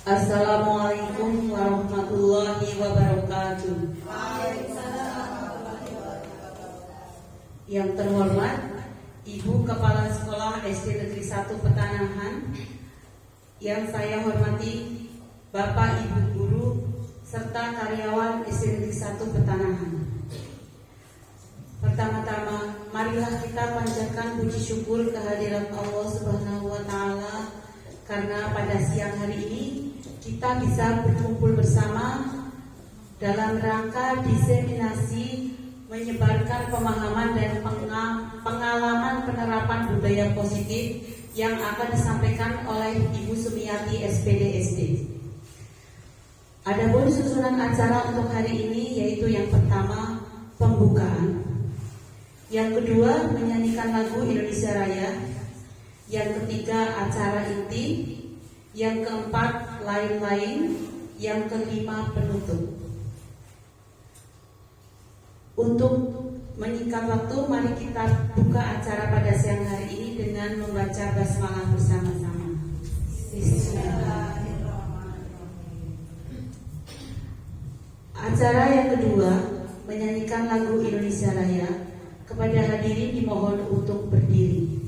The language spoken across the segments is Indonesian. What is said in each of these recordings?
Assalamualaikum warahmatullahi wabarakatuh. Yang terhormat Ibu Kepala Sekolah SD Negeri 1 Petanahan, yang saya hormati Bapak Ibu Guru serta karyawan SD Negeri 1 Petanahan. Pertama-tama, marilah kita panjatkan puji syukur kehadirat Allah Subhanahu wa Ta'ala, karena pada siang hari ini kita bisa berkumpul bersama dalam rangka diseminasi menyebarkan pemahaman dan pengalaman penerapan budaya positif yang akan disampaikan oleh Ibu Sumiati SPD SD. Adapun susunan acara untuk hari ini yaitu yang pertama pembukaan, yang kedua menyanyikan lagu Indonesia Raya, yang ketiga acara inti, yang keempat lain-lain, yang kelima penutup. Untuk menyingkat waktu, mari kita buka acara pada siang hari ini dengan membaca basmalah bersama-sama. Bismillahirrahmanirrahim. Acara yang kedua menyanyikan lagu Indonesia Raya. Kepada hadirin dimohon untuk berdiri.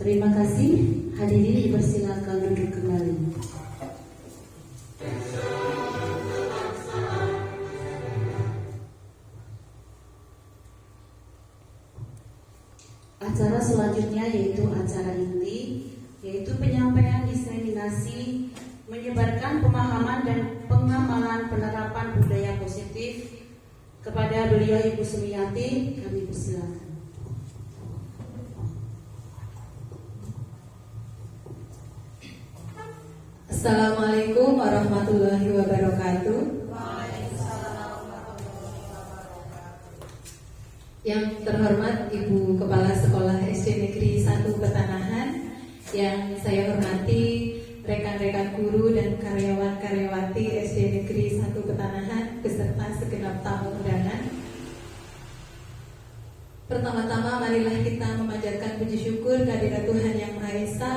Terima kasih. Hadirin dipersilakan duduk kembali. Acara selanjutnya yaitu acara inti, yaitu penyampaian diseminasi menyebarkan pemahaman dan pengamalan penerapan budaya positif. Kepada beliau Ibu Sumiati, kami persilakan. Assalamualaikum warahmatullahi wabarakatuh. Yang terhormat Ibu Kepala Sekolah SD Negeri 1 Petanahan, yang saya hormati rekan-rekan guru dan karyawan-karyawati SD Negeri 1 Petanahan beserta segenap tamu undangan. Pertama-tama marilah kita memanjatkan puji syukur kehadirat Tuhan Yang Maha Esa,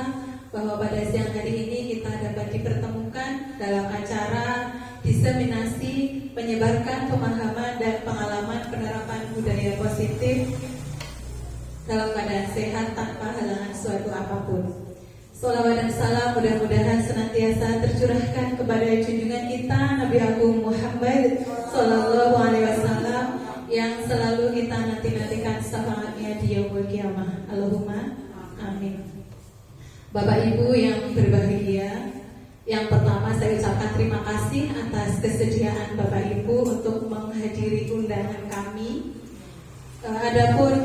bahwa pada siang hari ini kita dapat dipertemukan dalam acara diseminasi menyebarkan pemahaman dan pengalaman penerapan budaya positif dalam keadaan sehat tanpa halangan suatu apapun. Sholawat dan salam mudah-mudahan senantiasa tercurahkan kepada junjungan kita Nabi Agung Muhammad Sallallahu Alaihi Wasallam yang selalu kita nanti-nantikan syafaatnya di yaumul qiyamah. Allahumma amin. Bapak Ibu yang berbahagia, Yang pertama saya ucapkan terima kasih atas kesediaan Bapak Ibu untuk menghadiri undangan kami. Adapun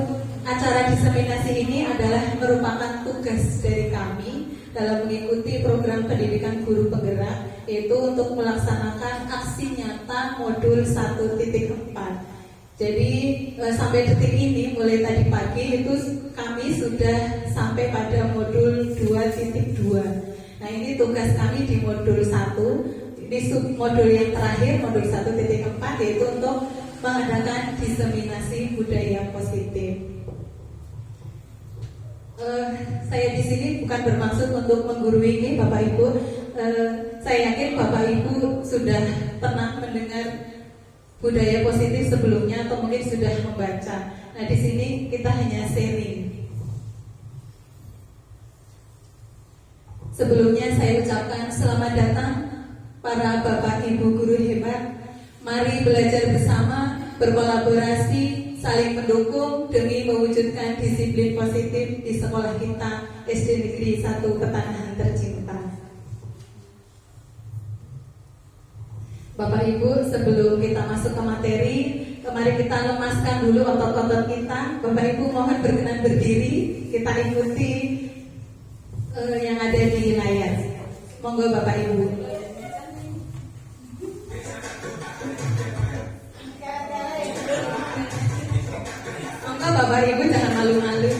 acara diseminasi ini adalah merupakan tugas dari kami dalam mengikuti program pendidikan guru penggerak, yaitu untuk melaksanakan aksi nyata modul 1.4. Jadi sampai detik ini mulai tadi pagi itu kami sudah sampai pada modul 2.2. Nah, ini tugas kami di modul 1. Ini modul yang terakhir, modul 1.4, yaitu untuk mengadakan diseminasi budaya positif. Saya di sini bukan bermaksud untuk menggurui ini Bapak Ibu. Saya yakin Bapak Ibu sudah pernah mendengar budaya positif sebelumnya atau mungkin sudah membaca. Nah, di sini kita hanya sharing. Sebelumnya saya ucapkan selamat datang para Bapak Ibu guru hebat. Mari belajar bersama, berkolaborasi, saling mendukung demi mewujudkan disiplin positif di sekolah kita SD Negeri 1 Petanahan tercinta. Bapak Ibu, sebelum kita masuk ke materi, mari kita lemaskan dulu otot-otot kita. Bapak Ibu mohon berkenan berdiri, kita ikuti yang ada di layar. Monggo Bapak Ibu. Monggo Bapak Ibu jangan malu-malu.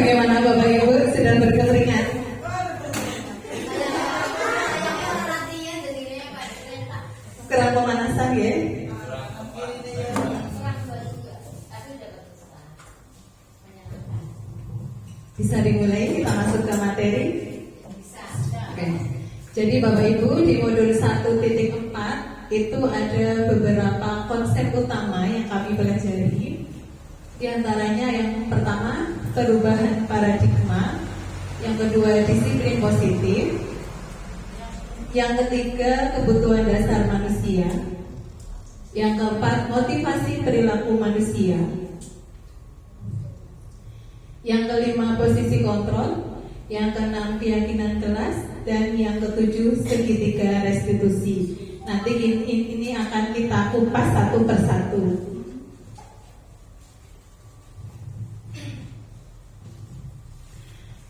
Bagaimana Bapak Ibu sudah berkeringat? Kurang pemanasan ya? Bisa dimulai, kita masuk ke materi. Oke. Jadi Bapak Ibu di modul 1.4 itu ada beberapa konsep utama yang kami pelajari. Di antaranya yang pertama perubahan paradigma, yang kedua disiplin positif, yang ketiga kebutuhan dasar manusia, yang keempat motivasi perilaku manusia, yang kelima posisi kontrol, yang keenam keyakinan kelas, dan yang ketujuh segitiga restitusi. Nanti ini akan kita kupas satu persatu.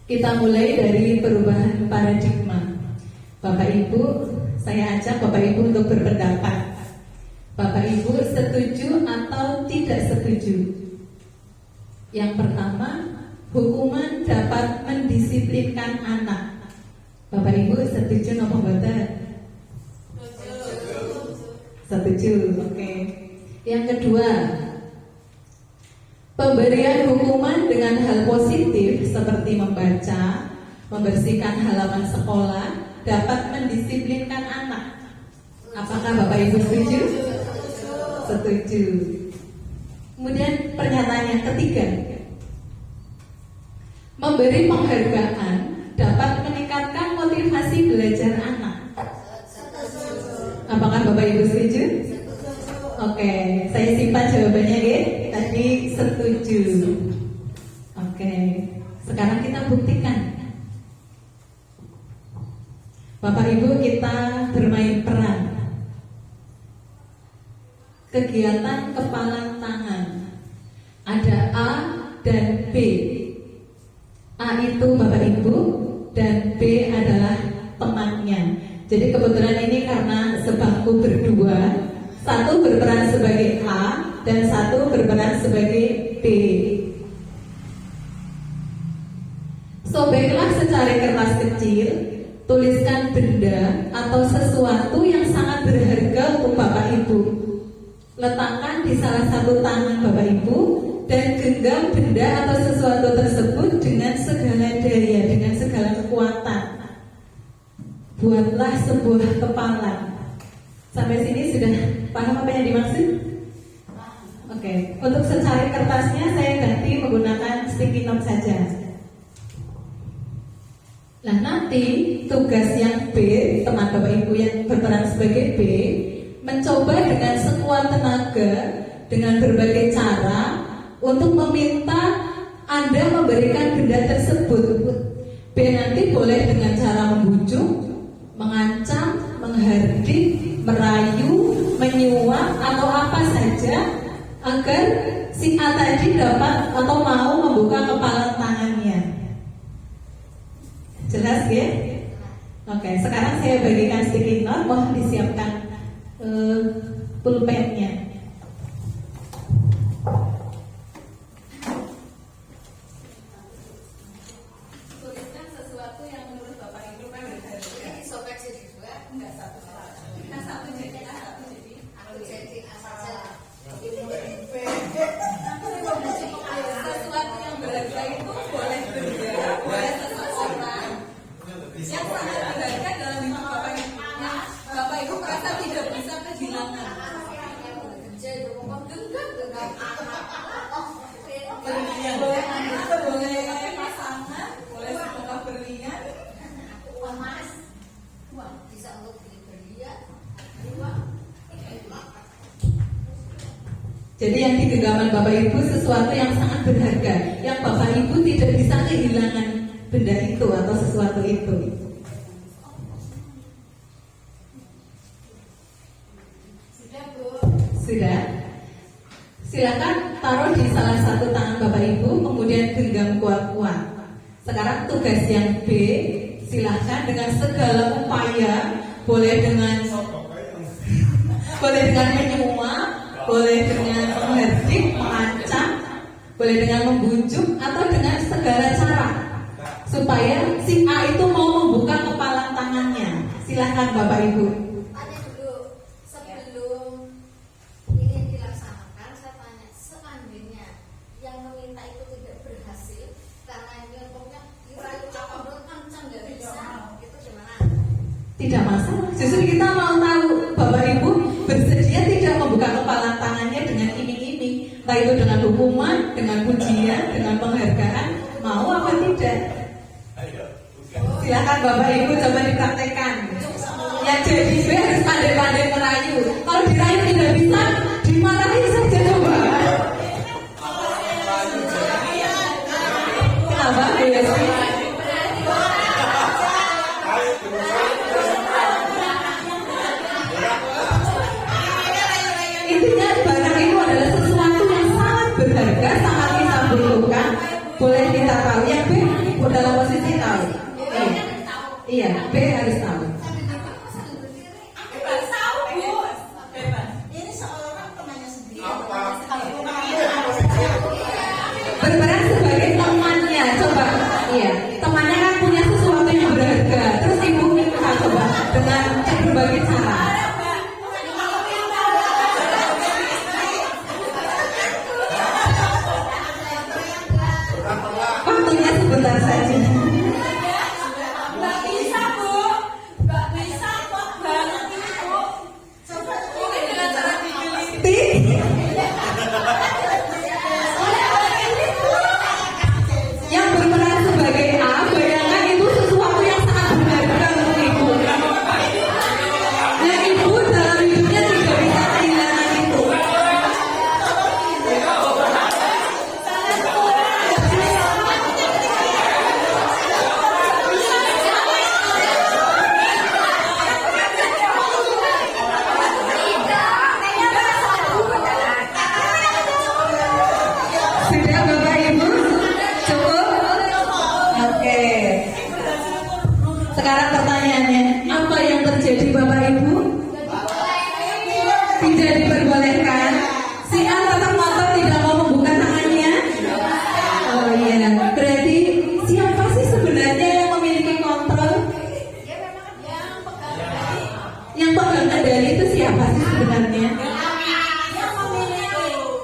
Kita mulai dari perubahan paradigma. Bapak Ibu, saya ajak Bapak Ibu untuk berpendapat. Bapak Ibu setuju atau tidak setuju? Yang pertama, hukuman dapat mendisiplinkan anak. Bapak Ibu setuju atau tidak? Setuju, oke. Yang kedua, pemberian hukuman dengan hal positif seperti membaca, membersihkan halaman sekolah dapat mendisiplinkan anak. Apakah Bapak Ibu setuju? Setuju. Kemudian pernyataan yang ketiga, memberi penghargaan dapat meningkatkan motivasi belajar anak. Apakah Bapak Ibu setuju? Oke, saya simpan jawabannya ya. Tadi setuju. Oke, sekarang kita buktikan. Bapak Ibu, kita bermain peran. Kegiatan kepalan tangan. Ada A dan B. A itu Bapak Ibu dan B adalah temannya. Jadi kebetulan ini karena sebangku berdua, satu berperan sebagai A dan satu berperan sebagai B. Sobeklah secari kertas kecil, tuliskan benda atau sesuatu yang sangat berharga untuk Bapak Ibu. Letakkan di salah satu tangan Bapak Ibu dan genggam benda atau sesuatu tersebut dengan segala daya, dengan segala kekuatan. Buatlah sebuah kepalan. Sampai sini sudah paham apa yang dimaksud? Oke, untuk secari kertasnya saya ganti menggunakan sticky note saja. Nah, nanti tugas yang B, teman Bapak Ibu yang berperan sebagai B, mencoba dengan sekuat tenaga, dengan berbagai cara untuk meminta Anda memberikan benda tersebut. B nanti boleh dengan cara membujuk, mengancam, menghardik, merayu, menyuap atau apa saja agar si A tadi dapat atau mau membuka kepalan tangannya. Jelas ya? Oke, sekarang saya bagikan sticky note. Mohon disiapkan pulpennya. Tuliskan sesuatu yang menurut Bapak Ibu kan berharga. Sobek jadi dua, enggak satu. Nah, satu jadi A, satu jadi A saja. Sesuatu yang berharga itu boleh benda, boleh seseorang yang sangat berharga dalam hidup Bapak Ibu. Bapak Ibu merasa tidak bisa kehilangan. Boleh pasangan, boleh sekolah berlian, emas, bisa untuk berlian. Jadi yang di genggaman Bapak Ibu sesuatu yang sangat berharga, yang Bapak Ibu tidak bisa kehilangan benda itu atau sesuatu itu. Sudah Bu? Sudah. Silakan taruh di salah satu tangan Bapak Ibu, kemudian genggam kuat-kuat. Sekarang tugas yang B, silakan dengan segala upaya, boleh dengan menyuap, boleh dengan menghardik, mengancam, boleh dengan membujuk atau dengan segala cara supaya si A itu mau membuka kepala tangannya. Silahkan Bapak Ibu. Tanya dulu, sebelum ini dilaksanakan, saya tanya, seandainya yang meminta itu tidak berhasil karena ini pokoknya dirayu apa kencang nggak bisa, itu gimana? Tidak masalah. Justru kita mau tahu Bapak Ibu bersedia tidak membuka kepala tangannya dengan iming-iming, entah itu dengan hukuman, dengan pujian, dengan penghargaan, mau apa tidak? Silakan Bapak Ibu coba dipraktekkan. Yang jadi B harus pandai-pandai merayu. Kalau dirayu tidak bisa, dimarahi saja coba. Kenapa? Ya sih. Intinya barang itu adalah sesuatu yang sangat berharga, sangat kita butuhkan. Boleh kita tahu. Yang B dalam posisi tahu. Iya, B harus tahu. Berperan sebagai temannya, coba. Iya, temannya kan punya sesuatu yang berharga. Terus ibu minta coba dengan berbagai cara. Waktunya sebentar saja. Yang berperan sebagai A, bayangkan itu sesuatu yang sangat berharga untuk ibu. Dan ibu dalam hidupnya tidak bisa kehilangan itu. Sudah Bapak Ibu? Cukup? Oke. Sekarang pertanyaannya, apa yang terjadi Bapak Ibu? Tidak diperbolehkan. Si A tetap ngotot tidak mau membuka tangannya. Oh iya, berarti siapa sih sebenarnya yang memiliki kontrol? Yang pegang kendali itu siapa sih sebenarnya?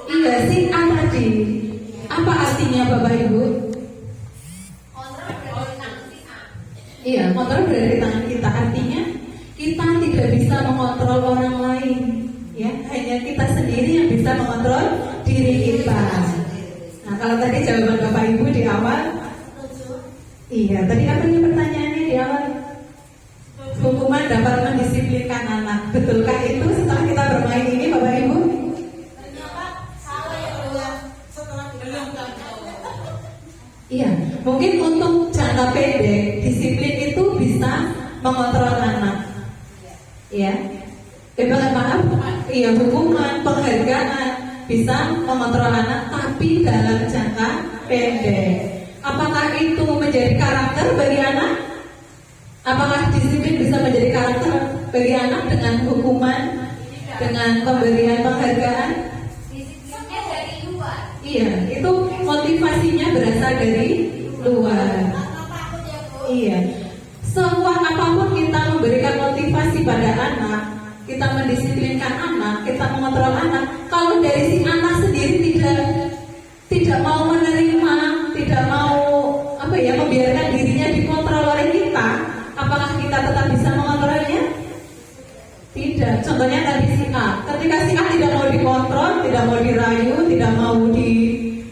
Iya, si A tadi. Apa artinya Bapak Ibu? Iya, kontrol berada di tangan kita. Artinya kita tidak bisa mengontrol orang lain, ya. Hanya kita sendiri yang bisa mengontrol diri kita. Nah, kalau tadi jawaban Bapak Ibu di awal, iya. Tadi apa nih pertanyaannya di awal? Hukuman dapat mendisiplinkan anak. Betulkah itu setelah kita bermain ini, Bapak Ibu? Iya, mungkin untuk jangka pendek disiplin itu bisa mengontrol anak. Ya, maaf, iya hukuman, penghargaan bisa mengontrol anak, tapi dalam jangka pendek. Apakah itu menjadi karakter bagi anak? Apakah disiplin bisa menjadi karakter bagi anak dengan hukuman, dengan pemberian penghargaan? Iya, itu motivasinya berasal dari luar. Iya, sekuat apapun kita memberikan motivasi pada anak, kita mendisiplinkan anak, kita mengontrol anak, kalau dari si anak sendiri tidak mau menerima, tidak mau membiarkan dirinya dikontrol oleh kita, apakah kita tetap bisa mengontrolnya? Tidak. Contohnya tadi si A, ketika si A tidak mau dikontrol, tidak mau dirayu, tidak mau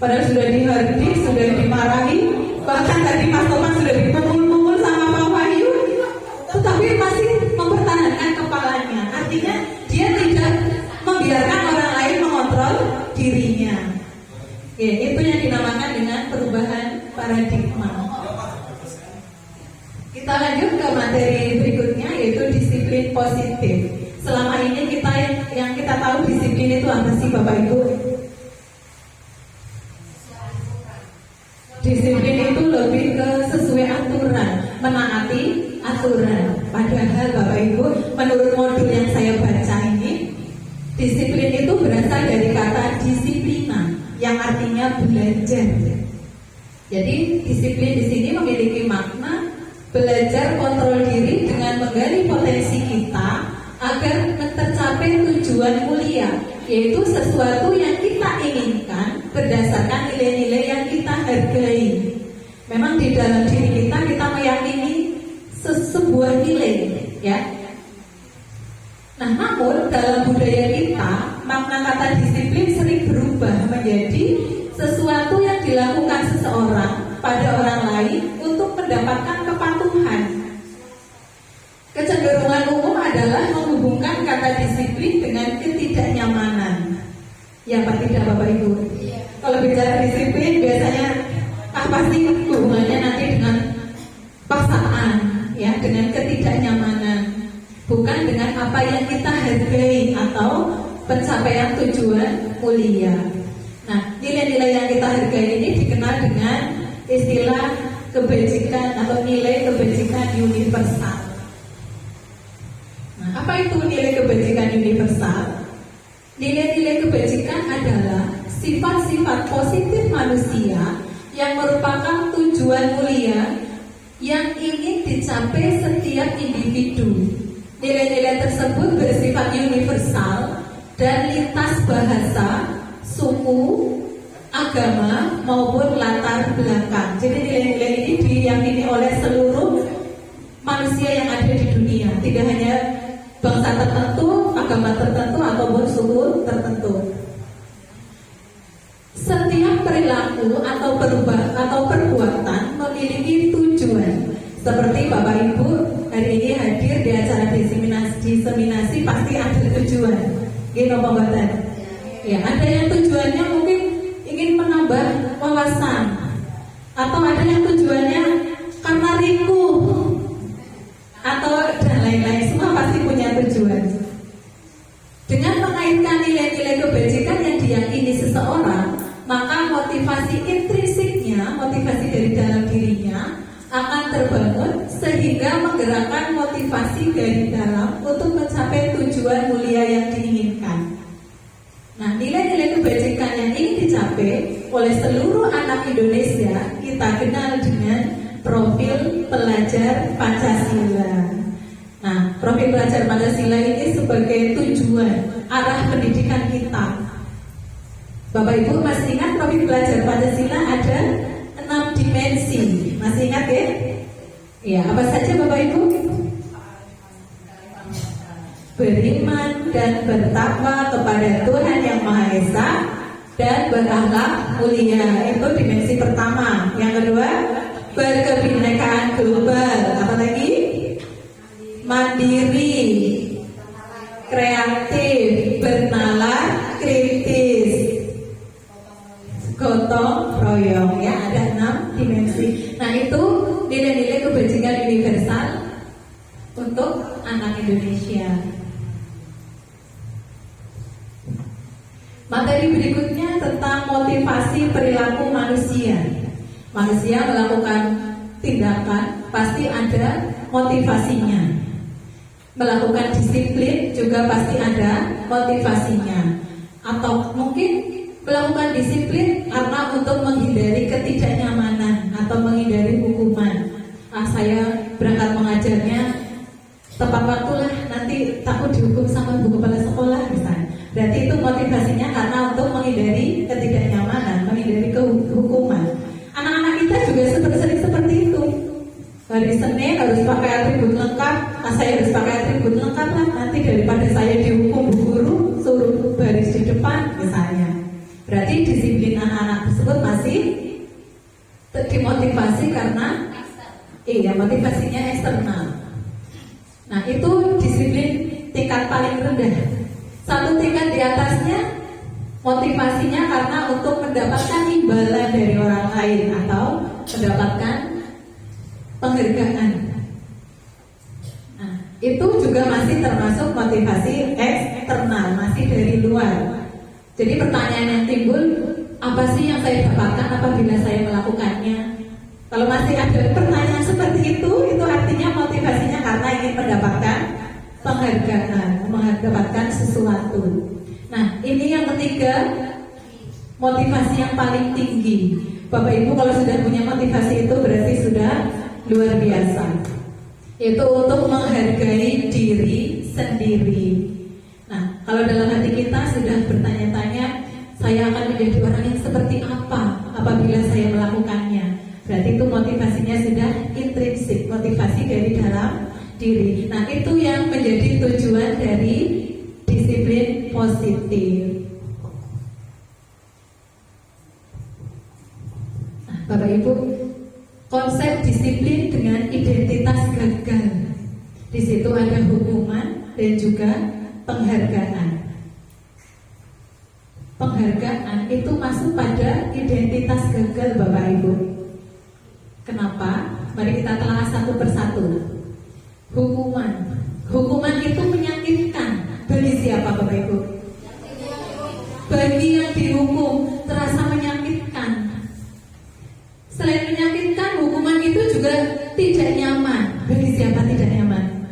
padahal sudah dihardik, sudah dimarahi, bahkan tadi Mas Toman sudah dipukul-pukul sama Pak Wahyu, tetapi masih mempertahankan kepalanya. Artinya dia tidak membiarkan orang lain mengontrol dirinya. Ya, itu yang dinamakan dengan perubahan paradigma. Kita lanjut ke materi berikutnya, yaitu disiplin positif. Selama ini yang kita tahu disiplin itu apa sih Bapak Ibu? Disiplin itu lebih ke sesuai aturan, menaati aturan. Padahal Bapak Ibu, menurut modul yang saya baca ini, disiplin itu berasal dari kata disiplina, yang artinya belajar. belajar kontrol diri dengan menggali potensi kita agar tercapai tujuan mulia, yaitu sesuatu yang kita inginkan berdasarkan nilai-nilai yang kita hargai. Memang di dalam diri kita meyakini sebuah nilai, ya. Nah, namun dalam budaya kita, makna kata disiplin sering berubah menjadi sesuatu yang dilakukan seseorang pada orang lain untuk mendapatkan kepatuhan. Kecenderungan umum adalah menghubungkan kata disiplin dengan ketidaknyamanan. Ya, Pak, tidak, Bapak Ibu? Iya. Kalau bicara disiplin biasanya pasti hubungannya nanti dengan paksaan, ya, dengan ketidaknyamanan, bukan dengan apa yang kita hargai atau pencapaian tujuan mulia. Nah, nilai-nilai yang kita hargai ini dikenal dengan istilah kebajikan atau nilai kebajikan universal. Nah, apa itu nilai kebajikan universal? Nilai-nilai kebajikan adalah sifat-sifat positif manusia yang merupakan tujuan mulia yang ingin dicapai setiap individu. Nilai-nilai tersebut bersifat universal dan lintas bahasa, suku, agama maupun latar belakang. Jadi nilai-nilai ini diyakini oleh seluruh manusia yang ada di dunia, tidak hanya bangsa tertentu, agama tertentu ataupun suku tertentu. Setiap perilaku atau perbuatan memiliki tujuan. Seperti Bapak Ibu hari ini hadir di acara diseminasi pasti ada tujuan. Gini pembuatan. Ya, ada yang tujuannya mungkin ingin menambah wawasan, atau ada yang tujuannya karena rindu, atau dan lain-lain. Semua pasti punya tujuan. Dengan mengaitkan nilai-nilai kebajikan yang diyakini seseorang, maka motivasi intrinsiknya, motivasi dari dalam dirinya akan terbangun sehingga menggerakkan motivasi dari dalam untuk mencapai tujuan mulia yang diinginkan. Nah, nilai-nilai kebajikan yang ingin dicapai oleh seluruh anak Indonesia kita kenal dengan profil pelajar Pancasila. Nah, profil pelajar Pancasila ini sebagai tujuan arah pendidikan kita. Bapak Ibu masih ingat profil pelajar Pancasila ada 6 dimensi. Masih ingat ya? Ya, apa saja Bapak Ibu? Beriman dan bertakwa kepada Tuhan Yang Maha Esa dan berakhlak mulia. Itu dimensi pertama. Yang kedua, berkebinekaan global. Apa lagi? Mandiri, kreatif, bernalar, kritis, gotong royong. Ya, ada 6 dimensi. Nah, itu nilai-nilai kebajikan universal untuk anak Indonesia. Materi berikutnya tentang motivasi perilaku manusia. Manusia melakukan tindakan pasti ada motivasinya. Melakukan disiplin juga pasti ada motivasinya. Atau mungkin melakukan disiplin karena untuk menghindari ketidaknyamanan atau menghindari hukuman. Saya berangkat mengajarnya tepat waktu lah, nanti takut dihukum sama bu kepala sekolah misalnya. Berarti itu motivasinya karena untuk menghindari ketidaknyamanan, menghindari kehukuman. Anak-anak kita juga sering seperti itu. Hari Senin harus pakai atribut lengkap, saya harus pakai atribut lengkap lah. Nanti daripada saya dihukum bu guru, suruh baris di depan misalnya. Berarti disiplin anak-anak tersebut masih dimotivasi karena motivasinya eksternal. Nah, itu disiplin tingkat paling rendah. Satu tingkat di atasnya motivasinya karena untuk mendapatkan imbalan dari orang lain atau mendapatkan penghargaan. Nah, itu juga masih termasuk motivasi eksternal, masih dari luar. Jadi pertanyaan yang timbul, apa sih yang saya dapatkan apabila saya melakukannya? Kalau masih ada pertanyaan seperti itu artinya motivasinya karena ingin mendapatkan penghargaan, mendapatkan sesuatu. Nah, ini yang ketiga, motivasi yang paling tinggi. Bapak Ibu kalau sudah punya motivasi itu berarti sudah luar biasa, yaitu untuk menghargai diri sendiri. Nah, kalau dalam hati kita sudah bertanya-tanya, saya akan menjadi orang yang seperti apa apabila saya melakukannya, berarti itu motivasinya sudah intrinsik, motivasi dari dalam diri. Nah, itu yang menjadi tujuan dari disiplin positif. Nah, Bapak Ibu, konsep disiplin dengan identitas gagal. Di situ ada hukuman dan juga penghargaan. Penghargaan itu masuk pada identitas gagal, Bapak Ibu. Kenapa? Mari kita telah satu persatu. Hukuman itu menyakitkan bagi siapa, Bapak Ibu? Bagi yang dihukum, terasa menyakitkan. Selain menyakitkan, hukuman itu juga tidak nyaman. Bagi siapa tidak nyaman?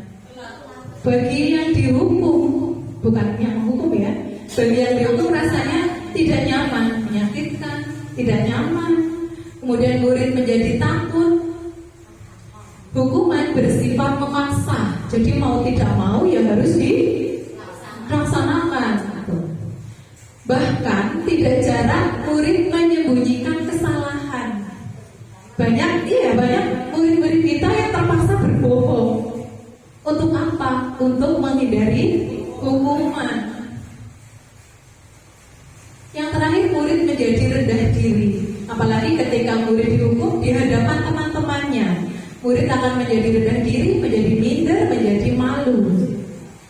Bagi yang dihukum, bukan yang menghukum ya. Bagi yang dihukum rasanya tidak nyaman, menyakitkan, tidak nyaman. Kemudian murid menjadi takut. Hukuman bersifat memaksa, jadi mau tidak mau ya harus dilaksanakan. Bahkan tidak jarang murid menyembunyikan kesalahan. Banyak murid-murid kita yang terpaksa berbohong. Untuk apa? Untuk menghindari hukuman. Yang terakhir, murid menjadi rendah diri. Apalagi ketika murid dihukum di hadapan teman-temannya, murid akan menjadi rendah diri, menjadi minder, menjadi malu.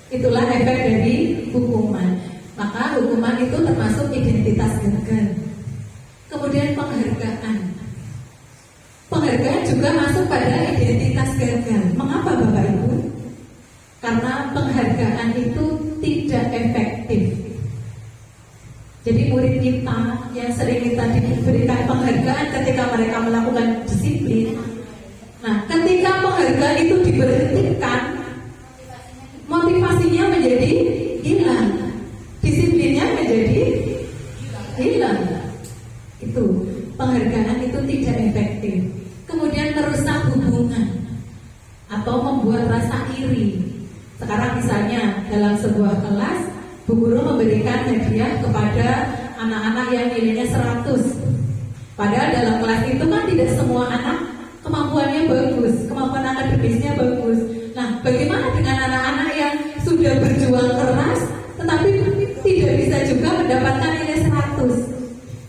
Itulah efek dari hukuman. Maka hukuman itu termasuk identitas gagal. Kemudian penghargaan. Penghargaan juga masuk pada identitas gagal. Mengapa Bapak Ibu? Karena penghargaan itu tidak efektif. Jadi murid kita yang sering kita diberikan penghargaan ketika mereka melakukan disiplin. Nah, ketika penghargaan itu diberhentikan, motivasinya menjadi hilang, disiplinnya menjadi hilang. Itu penghargaan itu tidak efektif. Kemudian merusak hubungan atau membuat rasa iri. Sekarang misalnya dalam sebuah kelas, Bu Guru memberikan hadiah kepada anak-anak yang nilainya 100. Padahal dalam kelas itu kan tidak semua anak kemampuannya bagus, kemampuan akademisnya bagus. Nah, bagaimana dengan anak-anak yang sudah berjuang keras tetapi tidak bisa juga mendapatkan nilai 100?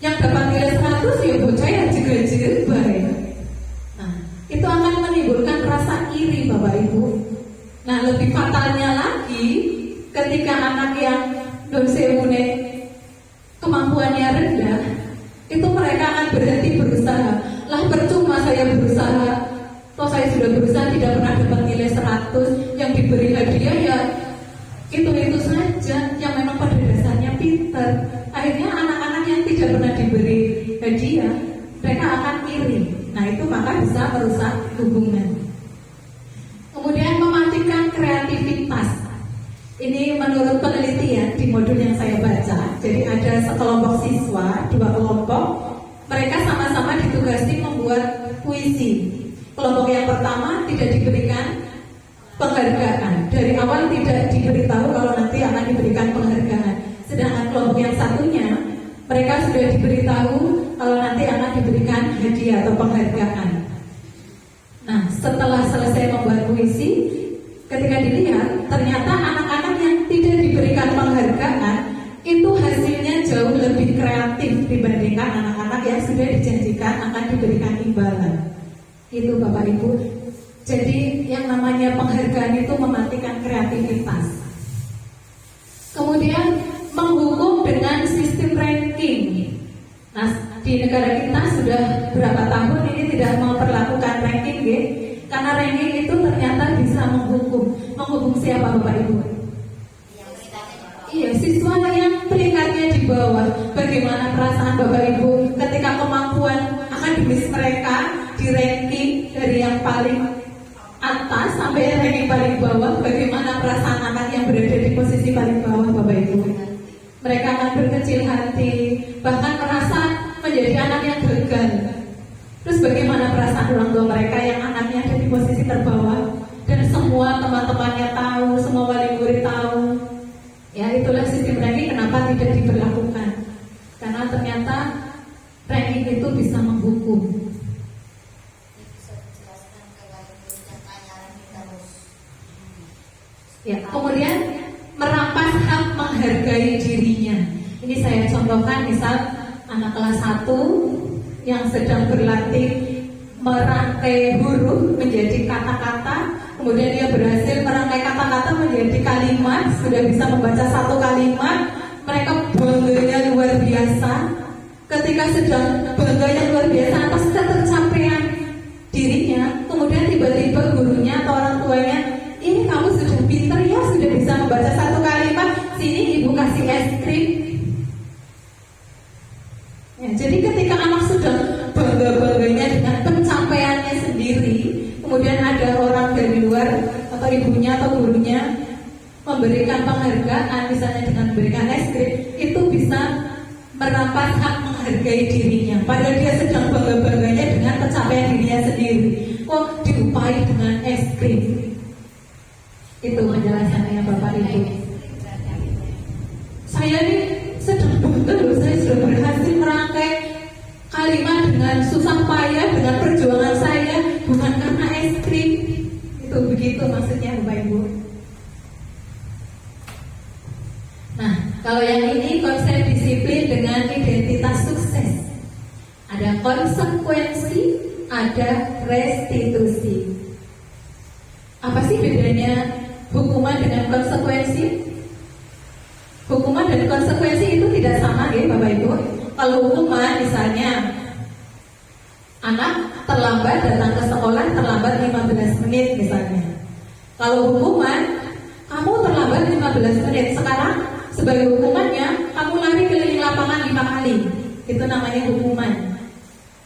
Yang dapat nilai 100 ya bocah yang juga baik. Nah, itu akan menimbulkan rasa iri, Bapak Ibu. Nah, lebih fatalnya lagi ketika anak yang non-sewune kemampuannya rendah, itu mereka akan berhenti berusaha. Lah percuma saya berusaha, toh saya sudah berusaha tidak pernah dapat nilai 100. Yang diberi hadiah ya itu saja, yang memang pada dasarnya pintar. Akhirnya anak-anak yang tidak pernah diberi hadiah, mereka akan iri. Nah, itu maka bisa merusak hubungan. Kemudian mematikan kreativitas. Ini menurut penelitian di modul yang saya baca. Jadi ada sekelompok siswa, 2 kelompok. Mereka sama-sama ditugasi membuat puisi. Kelompok yang pertama tidak diberikan penghargaan. Dari awal tidak diberitahu kalau nanti akan diberikan penghargaan. Sedangkan kelompok yang satunya, mereka sudah diberitahu kalau nanti akan diberikan hadiah atau penghargaan. Nah, setelah selesai membuat puisi, ketika dilihat, ternyata anak-anak yang tidak diberikan penghargaan itu hasilnya jauh lebih kreatif dibandingkan anak-anak yang sudah dijanjikan akan diberikan imbalan. Itu Bapak Ibu. Jadi yang namanya penghargaan itu mematikan kreativitas. Kemudian menghukum dengan sistem ranking. Nah, di negara kita sudah berapa tahun ini tidak memperlakukan ranking, ya? Karena ranking itu ternyata bisa menghukum. Menghukum siapa Bapak Ibu? Iya, siswa yang peringkatnya di bawah. Bagaimana perasaan Bapak Ibu ketika kemampuan akademis mereka di ranking dari yang paling atas sampai yang ranking paling bawah? Bagaimana perasaan anak yang berada di posisi paling bawah Bapak Ibu? Mereka akan berkecil hati, bahkan merasa menjadi anak yang gagal. Terus bagaimana perasaan orang tua mereka yang anaknya teman-temannya tahu, semua wali murid tahu. Ya, itulah sistem ranking kenapa tidak diberlakukan. Karena ternyata ranking itu bisa menghukum. Bisa dijelaskan ke wali murid yang tanya ranking terus. Ya, kemudian merampas hak menghargai dirinya. Ini saya contohkan, misal anak kelas 1 yang sedang berlatih merangkai huruf menjadi kata-kata, kemudian dia berhasil merangkai kata-kata menjadi kalimat, sudah bisa membaca satu kalimat, mereka bangganya luar biasa. Ketika sedang bangganya luar biasa atas ketercapaian dirinya, kemudian tiba-tiba gurunya atau orang tuanya, ini kamu sudah pintar ya, sudah bisa membaca satu kalimat, sini ibu kasih es krim. Ya, jadi ketika anak sudah bangga-bangganya dengan pencapaiannya sendiri, kemudian ada orang dari luar atau ibunya atau gurunya memberikan penghargaan, misalnya dengan memberikan es krim, itu bisa merampas hak menghargai dirinya. Padahal dia sedang bangga-bangganya dengan pencapaian dirinya sendiri, kok diupai dengan es krim. Itu penjelasannya Bapak Ibu. Saya ini sedang bangga loh, saya sudah berhasil merangkai kalimat dengan susah payah, dengan perjuangan saya, bukan karena es krim. Itu begitu maksudnya Bapak Ibu. Nah, kalau yang ini konsep disiplin dengan identitas sukses. Ada konsekuensi, ada restitusi. Apa sih bedanya hukuman dengan konsekuensi? Hukuman dan konsekuensi itu tidak sama ya Bapak Ibu. Kalau hukuman misalnya anak terlambat datang ke sekolah terlambat 15 menit misalnya. Kalau hukuman kamu terlambat 15 menit, sekarang sebagai hukumannya kamu lari keliling lapangan 5 kali. Itu namanya hukuman.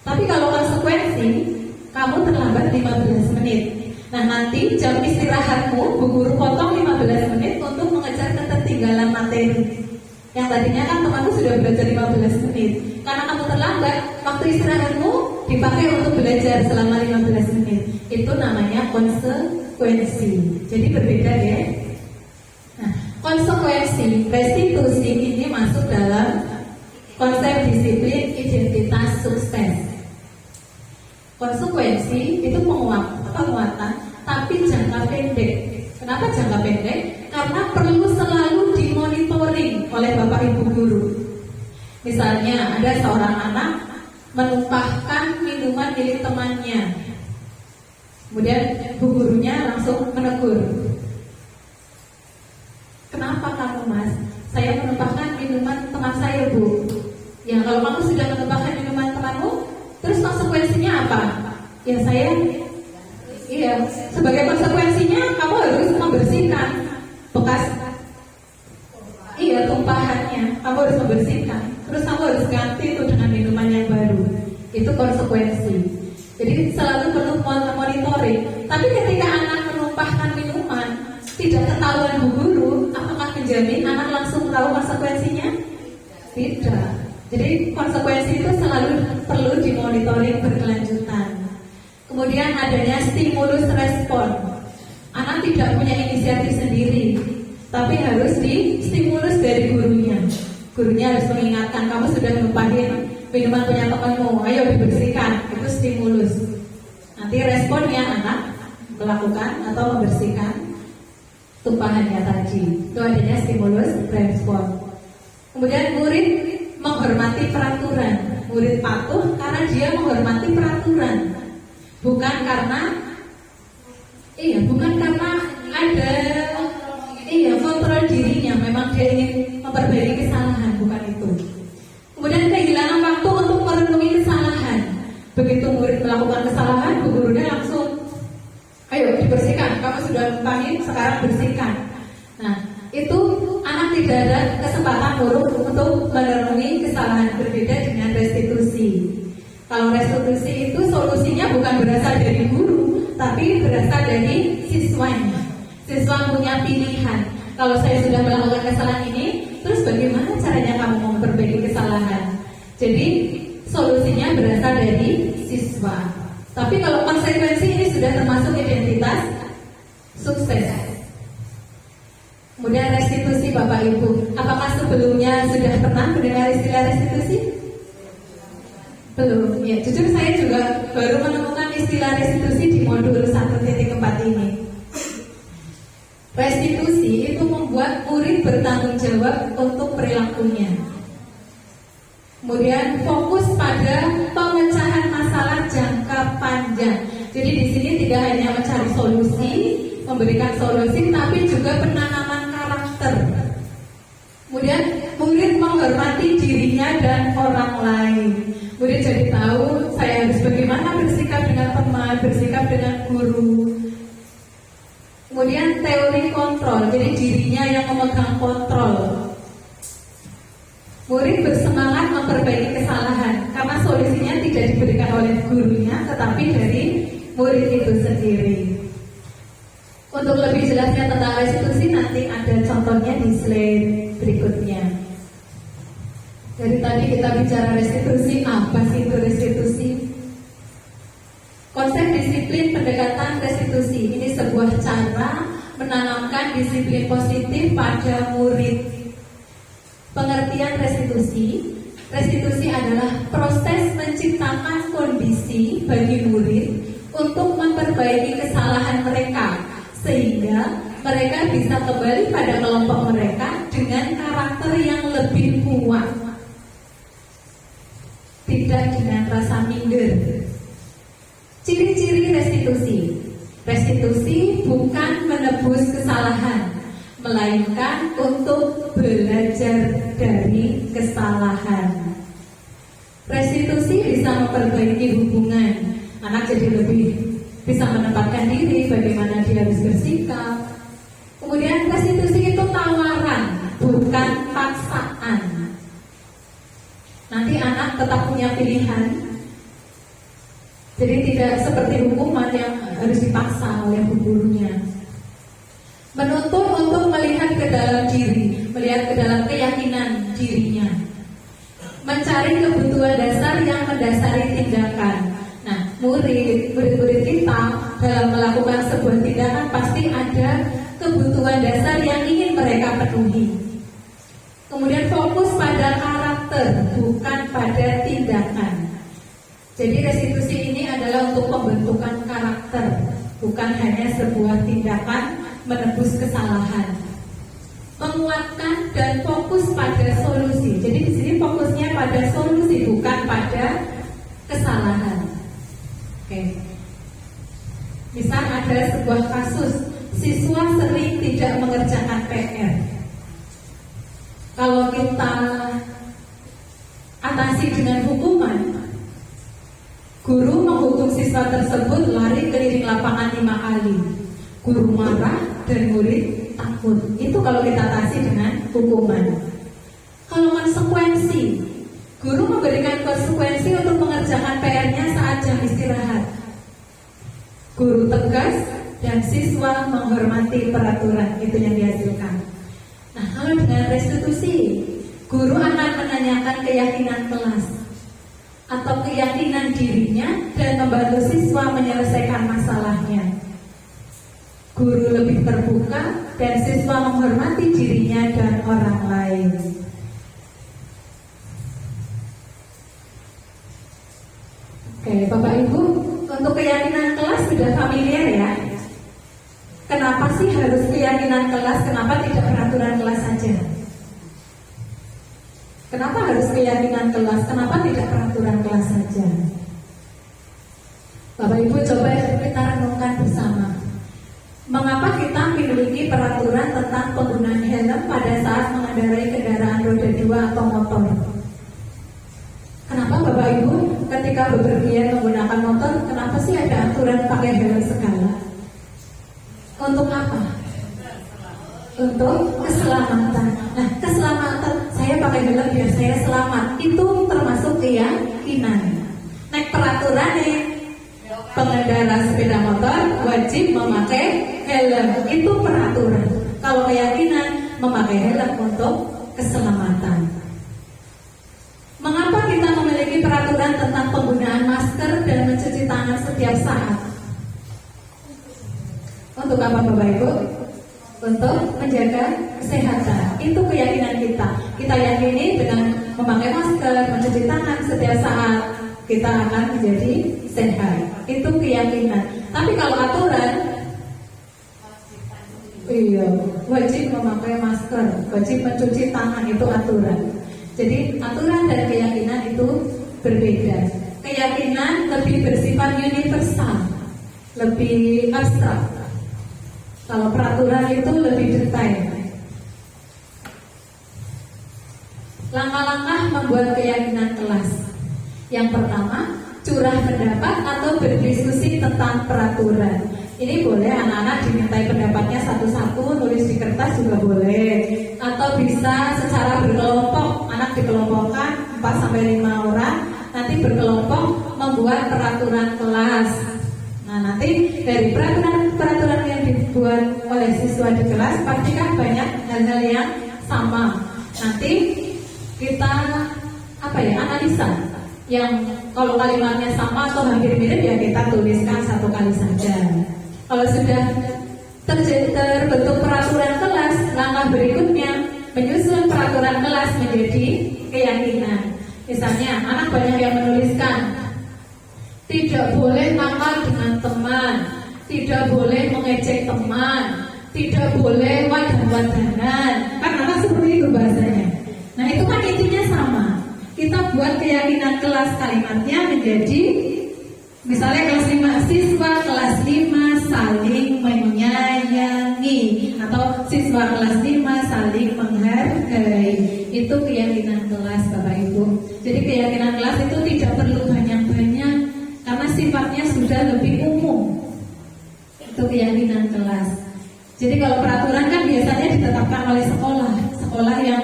Tapi kalau konsekuensi kamu terlambat 15 menit. Nah, nanti jam istirahatmu Bu Guru potong 15 menit untuk mengejar ketertinggalan materi. Yang tadinya kan temanmu sudah belajar 15 menit. Karena kamu terlambat, waktu istirahatmu dipakai untuk belajar selama 15 menit. Itu namanya konsekuensi. Jadi berbeda ya. Nah, konsekuensi, restitusi ini masuk dalam konsep disiplin identitas sukses. Konsekuensi itu penguatan, tapi jangka pendek. Kenapa jangka pendek? Karena perlu selalu dimonitoring oleh Bapak Ibu guru. Misalnya ada seorang anak menumpahkan minuman milik temannya, kemudian bu gurunya langsung menegur. Kenapa kamu Mas? Saya menumpahkan minuman teman saya Bu. Ya kalau kamu sudah menumpahkan minuman temanmu, terus konsekuensinya apa? Ya saya, iya, sebagai konsekuensinya kamu harus membersihkan bekas, iya tumpahannya, kamu harus membersihkan. Terus kamu harus ganti itu dengan minuman yang baru. Itu konsekuensi. Jadi selalu perlu monitoring. Tapi ketika anak menumpahkan minuman, tidak ketahuan bu guru, apakah menjamin anak langsung tahu konsekuensinya? Tidak. Jadi konsekuensi itu selalu perlu dimonitoring berkelanjutan. Kemudian adanya stimulus respon. Anak tidak punya inisiatif sendiri, tapi harus distimulus dari gurunya. Gurunya harus mengingatkan, kamu sudah numpahin minuman punya temanmu, ayo dibersihkan. Itu stimulus. Nanti responnya anak melakukan atau membersihkan tumpahannya tadi. Itu adanya stimulus respon. Kemudian murid menghormati peraturan. Murid patuh karena dia menghormati peraturan, bukan karena ada kontrol dirinya. Memang dia ingin memperbaiki kesalahan, bukan itu. Kemudian kehilangan waktu untuk merenungi kesalahan. Begitu murid melakukan kesalahan, bu gurunya langsung, ayo dibersihkan. Kamu sudah numpahin, sekarang bersihkan. Nah, itu anak tidak ada kesempatan untuk merenungi kesalahan. Berbeda dengan restitusi. Kalau restitusi itu solusinya bukan berasal dari guru, tapi berasal dari siswanya. Siswa punya pilihan. Kalau saya sudah melakukan kesalahan ini, terus bagaimana caranya kamu memperbaiki kesalahan? Jadi solusinya berasal dari siswa. Tapi kalau konsekuensi ini sudah termasuk identitas sukses. Bapak Ibu, apakah sebelumnya sudah pernah mendengar istilah restitusi? Belum. Ya, jujur saya juga baru menemukan istilah restitusi di modul 1.4 ini. Restitusi itu membuat murid bertanggung jawab untuk perilakunya. Kemudian fokus pada pemecahan masalah jangka panjang. Jadi di sini tidak hanya mencari solusi, memberikan solusi, tapi juga penanaman karakter. Kemudian murid menghormati dirinya dan orang lain. Murid jadi tahu saya harus bagaimana bersikap dengan teman, bersikap dengan guru. Kemudian teori kontrol, jadi dirinya yang memegang kontrol. Murid bersemangat memperbaiki kesalahan karena solusinya tidak diberikan oleh gurunya, tetapi dari murid itu sendiri. Untuk lebih jelasnya tentang restitusi nanti ada contohnya di slide berikutnya. Dari tadi kita bicara restitusi, apa sih itu restitusi? Konsep disiplin pendekatan restitusi ini sebuah cara menanamkan disiplin positif pada murid. Pengertian restitusi, restitusi adalah proses menciptakan kondisi bagi murid untuk memperbaiki kesalahan mereka sehingga mereka bisa kembali pada kelompok mereka dengan karakter yang lebih kuat, tidak dengan rasa minder. Ciri-ciri restitusi. Restitusi bukan menebus kesalahan, melainkan untuk belajar dari kesalahan. Restitusi bisa memperbaiki hubungan. Anak jadi lebih bisa menempatkan diri, bagaimana dia harus bersikap. Kemudian restitusi itu tawaran, bukan paksaan. Nanti anak tetap punya pilihan. Jadi tidak seperti hukuman yang harus dipaksa oleh gurunya. Menuntut untuk melihat ke dalam diri, melihat ke dalam keyakinan dirinya. Mencari kebutuhan dasar yang mendasari tindakan. Nah, murid-murid kita dalam melakukan sebuah tindakan pasti ada kebutuhan dasar yang ingin mereka penuhi. Kemudian fokus pada karakter, bukan pada tindakan. Jadi restitusi ini adalah untuk pembentukan karakter, bukan hanya sebuah tindakan menebus kesalahan. Menguatkan dan fokus pada solusi. Jadi di sini fokusnya pada solusi, bukan pada kesalahan. Oke. Misal ada sebuah kasus, siswa sering tidak mengerjakan PR. Kalau kita atasi dengan hukuman, guru menghukum siswa tersebut lari keliling lapangan 5 kali. Guru marah dan murid takut. Itu kalau kita atasi dengan hukuman. Kalau konsekuensi, guru memberikan konsekuensi untuk mengerjakan PR-nya saat jam istirahat. Guru tegas dan siswa menghormati peraturan. Itu yang dihasilkan. Nah, kalau dengan restitusi, guru akan menanyakan keyakinan kelas atau keyakinan dirinya dan membantu siswa menyelesaikan masalahnya. Guru lebih terbuka dan siswa menghormati dirinya dan orang lain. Oke, Bapak Ibu, untuk keyakinan kelas sudah familiar ya? Kenapa sih harus keyakinan kelas? Kenapa tidak peraturan kelas saja? Kenapa harus keyakinan kelas? Kenapa tidak peraturan kelas saja? Bapak Ibu coba kita renungkan bersama. Mengapa kita memiliki peraturan tentang penggunaan helm pada saat mengendarai kendaraan roda 2 atau motor? Kenapa Bapak Ibu ketika bepergian menggunakan motor, kenapa sih ada aturan pakai helm segala? Untuk apa? Untuk keselamatan. Nah, keselamatan, saya pakai helm biar saya selamat, itu termasuk keyakinan. Naik peraturan nih, pengendara sepeda motor wajib memakai helm, itu peraturan. Kalau keyakinan, memakai helm untuk keselamatan. Mengapa kita memiliki peraturan tentang penggunaan masker dan mencuci tangan setiap saat? Untuk apa Bapak Ibu? Untuk menjaga kesehatan. Itu keyakinan kita. Kita yakini dengan memakai masker, mencuci tangan setiap saat kita akan menjadi sehat. Itu keyakinan. Tapi kalau aturan, iya, wajib memakai masker, wajib mencuci tangan, itu aturan. Jadi aturan dan keyakinan itu berbeda. Keyakinan lebih bersifat universal, lebih abstrak. Kalau peraturan itu lebih detail. Langkah-langkah membuat keyakinan kelas. Yang pertama, curah pendapat atau berdiskusi tentang peraturan. Ini boleh anak-anak dimintai pendapatnya satu-satu, nulis di kertas juga boleh. Atau bisa secara berkelompok, anak dikelompokkan 4-5 orang, nanti berkelompok membuat peraturan kelas. Nah, nanti dari peraturan yang dibuat oleh siswa di kelas pastikan banyak hal-hal yang sama. Nanti kita analisa yang kalau kalimatnya sama atau hampir mirip ya kita tuliskan satu kali saja. Kalau sudah terbentuk peraturan kelas, langkah berikutnya menyusun peraturan kelas menjadi keyakinan. Misalnya anak banyak yang menuliskan tidak boleh nakal dengan teman, tidak boleh mengejek teman, tidak boleh wadah-wadahan. Kan anak seperti itu bahasanya. Nah itu kan intinya sama. Kita buat keyakinan kelas kalimatnya menjadi misalnya kelas 5 siswa kelas 5 saling menyayangi, atau siswa kelas 5 saling menghargai. Itu keyakinan kelas Bapak Ibu. Jadi keyakinan kelas itu tidak perlu banyak-banyak karena sifatnya sudah lebih umum. Itu keyakinan kelas. Jadi kalau peraturan kan biasanya ditetapkan oleh sekolah yang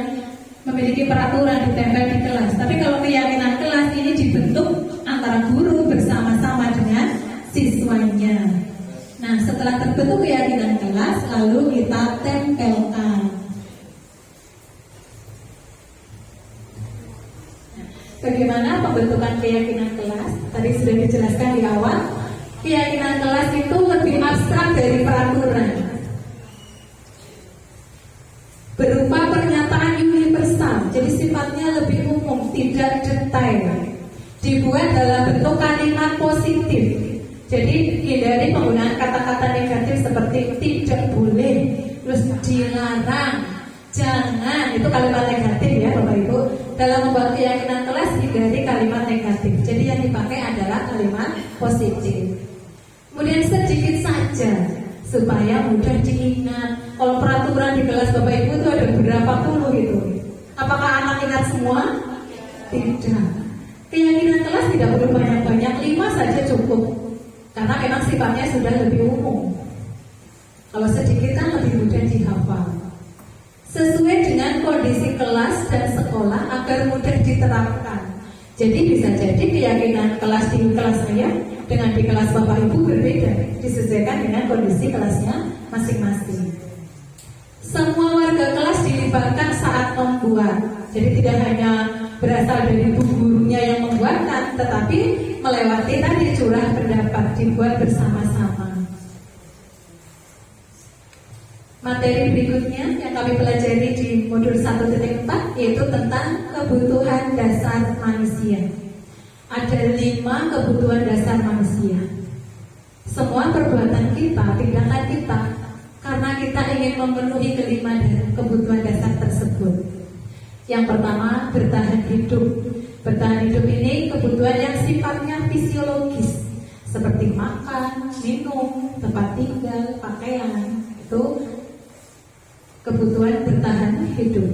memiliki peraturan ditempel di kelas. Tapi kalau keyakinan kelas ini dibentuk antara guru bersama-sama dengan siswanya. Nah, setelah terbentuk keyakinan kelas, lalu kita tempelkan. Bagaimana pembentukan keyakinan kelas? Tadi sudah dijelaskan di awal. Keyakinan kelas itu lebih abstrak dari peraturan. Berupa pernyataan universal, jadi sifatnya lebih umum, tidak detail. Dibuat dalam bentuk kalimat positif. Jadi hindari penggunaan kata-kata negatif seperti tidak boleh, terus dilarang, jangan. Itu kalimat negatif ya Bapak Ibu. Dalam membuat keyakinan kelas hindari kalimat negatif. Jadi yang dipakai adalah kalimat positif. Kemudian sedikit saja supaya mudah diingat. Kalau peraturan di kelas Bapak Ibu itu ada berapa puluh itu. Apakah anak ingat semua? Tidak. Keyakinan kelas tidak perlu banyak-banyak, 5 saja cukup. Karena memang sifatnya sudah lebih umum. Kalau sedikit kan lebih mudah dihafal. Sesuai dengan kondisi kelas dan sekolah agar mudah diterapkan. Jadi bisa jadi keyakinan kelas di kelas saya dengan di kelas Bapak Ibu berbeda, disesuaikan dengan kondisi kelasnya masing-masing. Semua warga kelas dilibatkan saat membuat. Jadi tidak hanya berasal dari gurunya yang membuatkan, tetapi melewati tadi curah pendapat, dibuat bersama-sama. Materi berikutnya yang kami pelajari di modul 1.4 yaitu tentang kebutuhan dasar manusia. Ada 5 kebutuhan dasar manusia. Semua perbuatan kita, tindakan kita, karena kita ingin memenuhi kelima kebutuhan dasar tersebut. Yang pertama, bertahan hidup. Bertahan hidup ini kebutuhan yang sifatnya fisiologis, seperti makan, minum, tempat tinggal, pakaian. Itu kebutuhan bertahan hidup.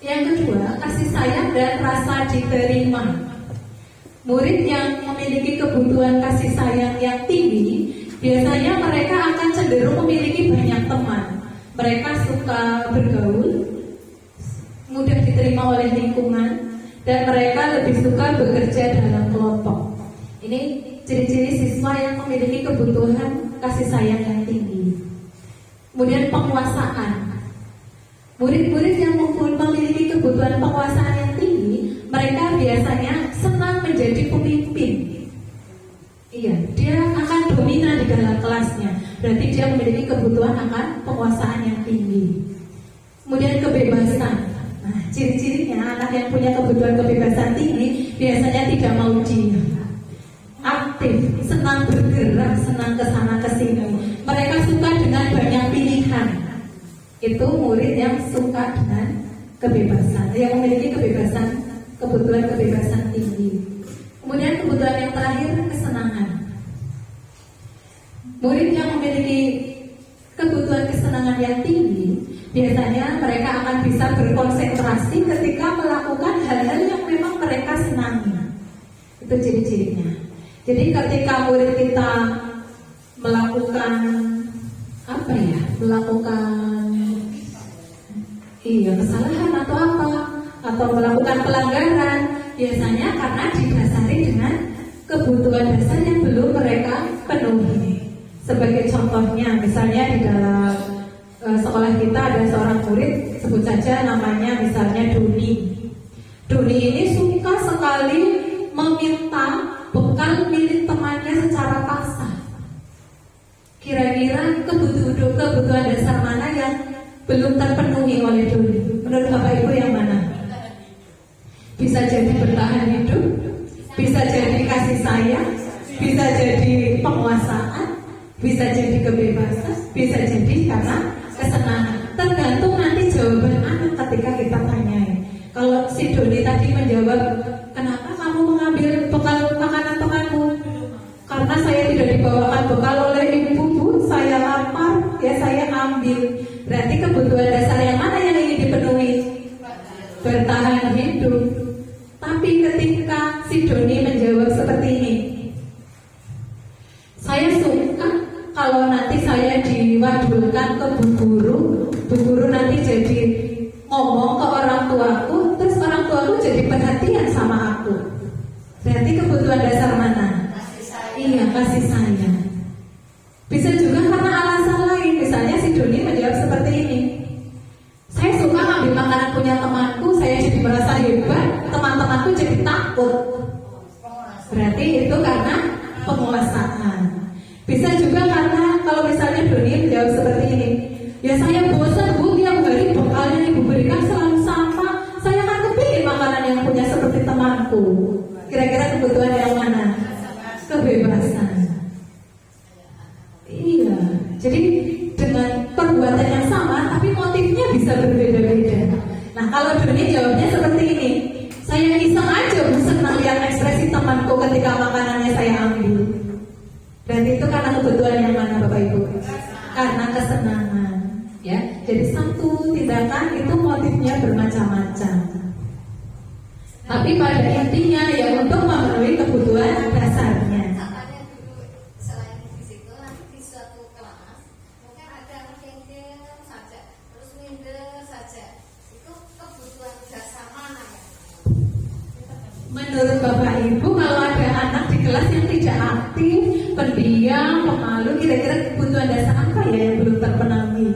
Yang kedua, kasih sayang dan rasa diterima. Murid yang memiliki kebutuhan kasih sayang yang tinggi, biasanya mereka akan cenderung memiliki banyak teman. Mereka suka bergaul, mudah diterima oleh lingkungan, dan mereka lebih suka bekerja dalam kelompok. Ini ciri-ciri siswa yang memiliki kebutuhan kasih sayang yang tinggi. Kemudian penguasaan. Murid-murid yang memiliki kebutuhan penguasaan yang tinggi, mereka biasanya senang menjadi pemimpin. Iya, dia akan dominan di dalam kelasnya. Berarti dia memiliki kebutuhan akan penguasaan yang tinggi. Kemudian kebebasan. Nah, ciri-cirinya anak yang punya kebutuhan kebebasan tinggi biasanya tidak mau diam, aktif, senang bergerak, senang kesana kesini. Mereka suka dengan banyak pilihan. Itu murid yang suka dengan kebebasan, yang memiliki kebutuhan kebebasan tinggi. Kemudian kebutuhan yang terakhir, kesenangan. Murid yang memiliki kebutuhan kesenangan yang tinggi, biasanya mereka akan bisa berkonsentrasi ketika melakukan hal-hal yang memang mereka senangi. Itu ciri-cirinya. Jadi ketika murid kita melakukan kesalahan atau apa, atau melakukan pelanggaran, biasanya karena didasari dengan kebutuhan dasar yang belum mereka penuhi. Sebagai contohnya, misalnya di dalam sekolah kita ada seorang murid, sebut saja namanya misalnya Doni. Doni ini suka sekali meminta bekal milik temannya secara paksa. Kira-kira kebutuhan dasar mana yang belum terpenuhi oleh Doni? Menurut Bapak Ibu yang mana? Bisa jadi bertahan hidup, bisa jadi kasih sayang, bisa jadi penguasaan, bisa jadi kebebasan, bisa jadi karena kesenangan. Tergantung nanti jawaban anak ketika kita tanyain. Kalau si Doni tadi menjawab, kenapa kamu mengambil bekal makanan temanmu? Karena saya tidak dibawakan bekal oleh ibu, Bu, saya lapar, ya saya ambil. Berarti kebutuhan dasar yang mana yang ingin dipenuhi? Bertahan hidup. Tapi ketika si Doni menjawab seperti ini, saya suka kalau nanti saya diwadulkan ke Bu Guru nanti jadi ngomong ke orang tuaku, terus orang tuaku jadi perhatian sama aku. Berarti kebutuhan dasar mana? Iya, kasih sayang. Bisa juga karena alasan lain. Misalnya si Doni menjawab seperti ini, saya suka ngambil makanan punya temanku, saya jadi merasa hebat, teman-temanku jadi takut. Berarti itu karena penguasaan. Bisa juga karena kalau misalnya Doni menjawab seperti ini, ya saya bosan, Bu, tiap hari bekalnya Ibu berikan selalu sama. Saya kan kepingin makanan yang punya seperti temanku. Kira-kira kebutuhan yang mana? Kebebasan. Iya. Jadi dengan perbuatan yang sama, tapi motifnya bisa berbeda-beda. Nah, kalau Doni jawabnya seperti ini, saya iseng aja, Bu, senang lihat ekspresi temanku ketika makanannya saya ambil. Dan itu karena kebutuhan yang mana, Bapak Ibu? Karena kesenangan. Ya, jadi satu tindakan itu motifnya bermacam-macam. Tapi pada intinya ya untuk memenuhi kebutuhan dasarnya. Katanya dulu selain di situ, nanti di suatu kelas mungkin ada anak yang diam saja, terus minder saja. Itu kebutuhan dasar mana ya? Menurut Bapak Ibu, kalau ada anak di kelas yang tidak aktif, pendiam, pemalu, kira-kira kebutuhan dasar apa ya yang belum terpenuhi?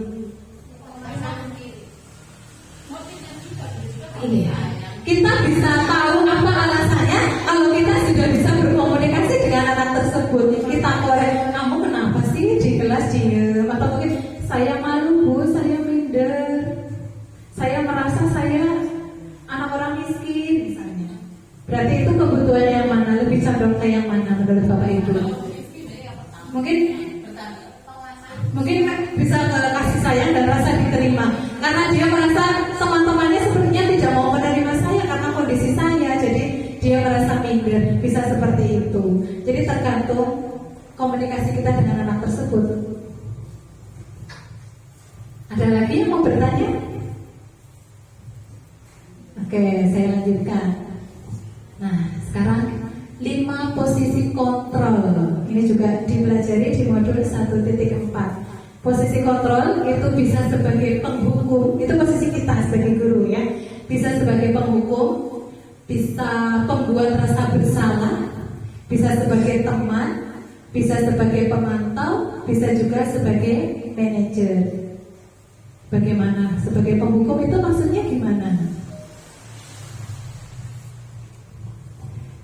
Iya, kita bisa tahu apa alasannya kalau kita sudah bisa berkomunikasi dengan anak tersebut. Kita korek, kamu kenapa sih di kelas diem? Atau mungkin saya malu, Bu, saya minder, saya merasa saya anak orang miskin misalnya. Berarti itu kebutuhan yang mana? Lebih condong ke yang mana menurut Bapak Ibu? Mungkin bisa kasih sayang dan rasa diterima, karena dia merasa teman-temannya sepertinya tidak mau menerima saya karena kondisi saya, jadi dia merasa minder. Bisa seperti itu. Jadi tergantung komunikasi kita dengan anak tersebut. Ada lagi yang mau bertanya? Oke, saya lanjutkan. Nah, sekarang 5 posisi kontrol. Ini juga dipelajari di modul 1.4. Posisi kontrol itu bisa sebagai penghukum. Itu posisi kita sebagai guru ya. Bisa sebagai penghukum, bisa pembuat rasa bersalah, bisa sebagai teman, bisa sebagai pemantau, bisa juga sebagai manajer. Bagaimana? Sebagai penghukum itu maksudnya gimana?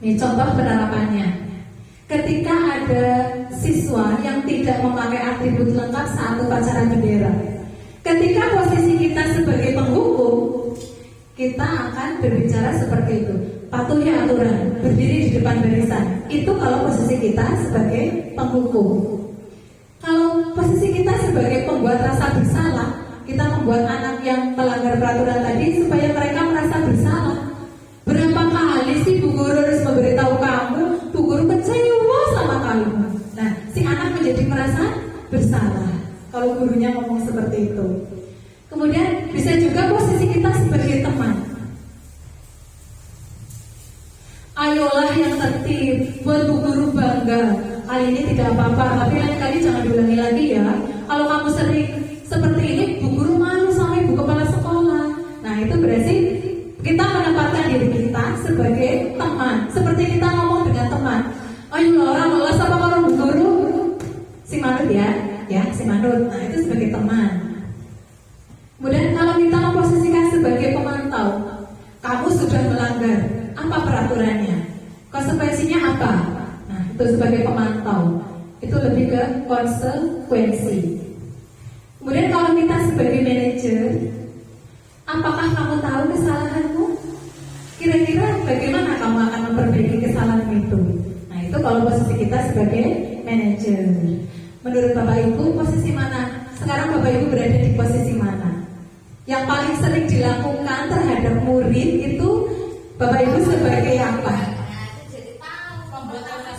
Ini contoh penerapannya. Ketika ada siswa yang tidak memakai atribut lengkap saat upacara bendera. Ketika posisi kita sebagai penghukum, kita akan berbicara seperti itu. Patuhi aturan, berdiri di depan barisan. Itu kalau posisi kita sebagai penghukum. Kalau posisi kita sebagai pembuat rasa bersalah, kita membuat anak yang melanggar peraturan tadi supaya mereka merasa bersalah. Berapa kali sih Bu Guru harus memberitahu kamu, Bu Guru kecewa sama kamu. Nah, si anak menjadi merasa bersalah kalau gurunya ngomong seperti itu. Kemudian bisa juga posisi kita sebagai teman. Ayolah yang tertib, buat Bu Guru bangga. Kali ini tidak apa-apa, tapi lain kali jangan diulangi lagi ya. Kalau kamu sering seperti ini, Bu Guru malu sama Ibu Kepala Sekolah. Nah, itu berarti kita menempatkan diri kita sebagai teman. Seperti kita ngomong dengan teman. Ayo orang lelas apa kalau Bu Guru? Si manut ya, si manut. Nah, itu sebagai teman. Kemudian kalau kita memposisikan sebagai pemantau, kamu sudah melanggar, apa peraturannya? Konsekuensinya apa? Nah, itu sebagai pemantau. Itu lebih ke konsekuensi. Kemudian kalau kita sebagai manajer, apakah kamu tahu kesalahanmu? Kira-kira bagaimana kamu akan memperbaiki kesalahan itu? Nah, itu kalau posisi kita sebagai manajer. Menurut Bapak Ibu, posisi mana? Sekarang Bapak Ibu berada di posisi mana? Yang paling sering dilakukan terhadap murid itu Bapak Ibu sebagai apa?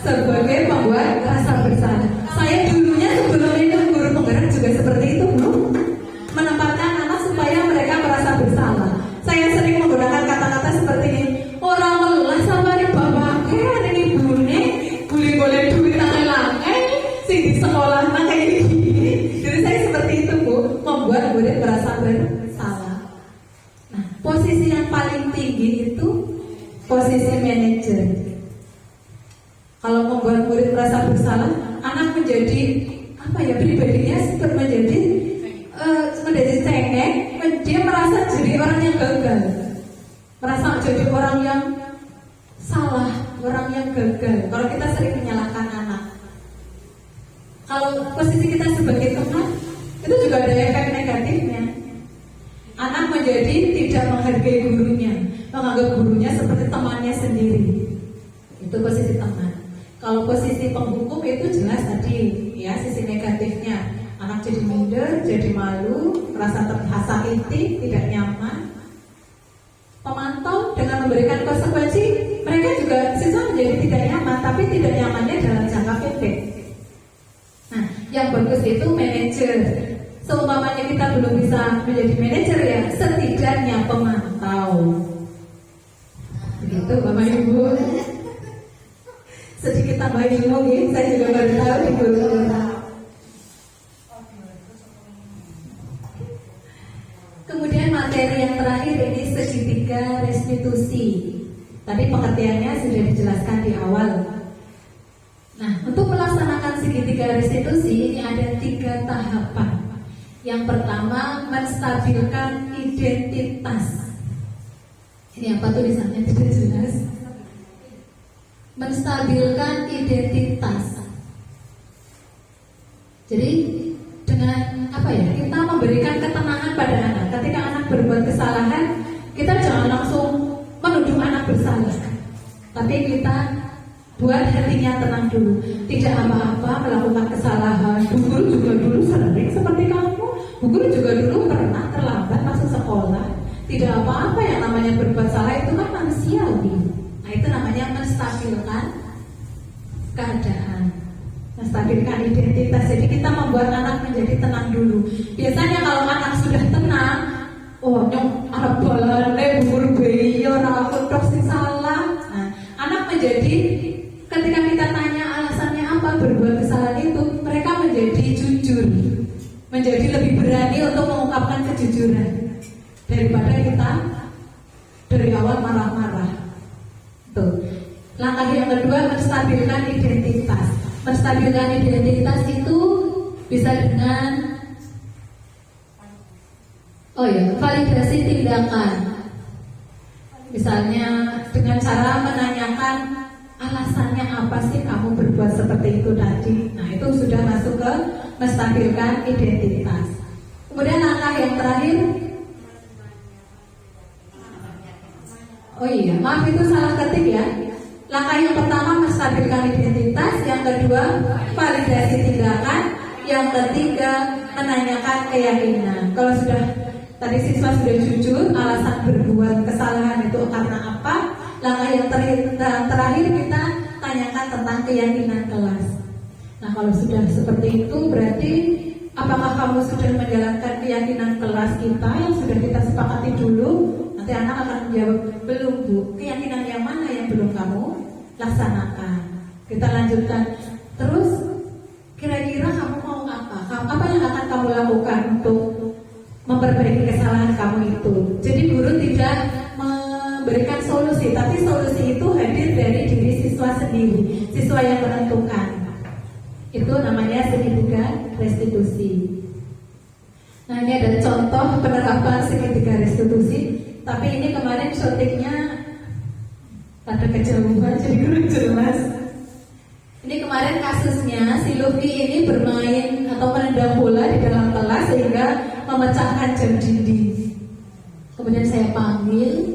Sebagai pembuat rasa bersalah. Saya dulunya sebelum itu guru penggerak juga seperti itu, Bu. Menempatkan anak supaya mereka merasa bersalah. Saya sering menggunakan kata-kata seperti ini. Orang lelah sama di bapak, ada ibu nih, boleh duit tangan sih di sekolah kayak gini. Jadi saya seperti itu, Bu, membuat murid merasa bersalah. Nah, posisi yang paling tinggi itu posisi manajer. Kalau membuat murid merasa bersalah, anak menjadi pribadinya seperti menjadi cengeng, dia merasa jadi orang yang gagal, merasa jadi orang yang salah, orang yang gagal. Kalau kita sering menyalahkan anak, kalau posisi kita sebagai teman, itu juga ada efek negatifnya. Anak menjadi tidak menghargai gurunya, menganggap gurunya seperti temannya sendiri. Itu posisi teman. Kalau posisi penghukum itu jelas tadi ya, sisi negatifnya. Anak jadi minder, jadi malu, merasa tersakiti, tidak nyaman. Pemantau dengan memberikan konsekuensi, mereka juga siswa menjadi tidak nyaman, tapi tidak nyamannya dalam jangka pendek. Nah, yang bagus itu manajer. Seumpamanya kita belum bisa menjadi manajer ya, setidaknya pemantau. Begitu Bapak Ibu. Sedikit tambah ilmu ya, saya juga baru tahu di guru. Kemudian materi yang terakhir ini segitiga restitusi. Tadi pengertiannya sudah dijelaskan di awal. Nah, untuk melaksanakan segitiga restitusi ini ada 3 tahapan. Yang pertama, menstabilkan identitas. Ini apa tulisannya tidak jelas. Menstabilkan identitas. Jadi dengan kita memberikan ketenangan pada anak. Ketika anak berbuat kesalahan, kita jangan langsung menuduh anak bersalah, tapi kita buat hatinya tenang dulu. Tidak apa-apa melakukan kesalahan. Bu Guru juga dulu sering seperti kamu. Bu Guru juga dulu pernah terlambat masuk sekolah. Tidak apa-apa, yang namanya berbuat salah itu kan manusiawi. Nah, itu namanya menstabilkan keadaan, menstabilkan identitas. Jadi kita membuat anak menjadi tenang dulu. Biasanya kalau anak sudah tenang, nyong arep balane Bu Guru bayi ora aku tok sing salah. Nah, anak menjadi ketika kita tanya alasannya apa berbuat kesalahan itu, mereka menjadi jujur, menjadi lebih berani untuk mengungkapkan kejujuran daripada kita dari awal marah-marah. Tuh. Langkah yang kedua, menstabilkan identitas. Menstabilkan identitas itu bisa dengan validasi tindakan. Misalnya dengan cara menanyakan alasannya apa sih kamu berbuat seperti itu tadi. Nah, itu menstabilkan identitas. Kemudian langkah yang terakhir, oh iya, maaf itu salah ketik ya. Langkah yang pertama menstabilkan identitas, yang kedua validasi tindakan, yang ketiga menanyakan keyakinan. Kalau sudah tadi siswa sudah jujur alasan berbuat kesalahan itu karena apa, langkah yang terakhir kita tanyakan tentang keyakinan kelas. Nah kalau sudah seperti itu berarti apakah kamu sudah menjalankan keyakinan kelas kita yang sudah kita sepakati dulu? Nanti anak akan menjawab, belum Bu. Keyakinan yang mana yang belum kamu laksanakan? Kita lanjutkan. Terus kira-kira kamu mau apa? Apa yang akan kamu lakukan untuk memperbaiki kesalahan kamu itu? Jadi guru tidak memberikan solusi, tapi solusi itu hadir dari diri siswa sendiri, siswa yang menentukan. Itu namanya segitiga restitusi. Nah ini ada contoh penerapan segitiga restitusi. Tapi ini kemarin syutingnya pada kejauhan jadi kurang jelas. Ini kemarin kasusnya si Luffy ini bermain atau menendang bola di dalam kelas sehingga memecahkan jam dinding. Kemudian saya panggil.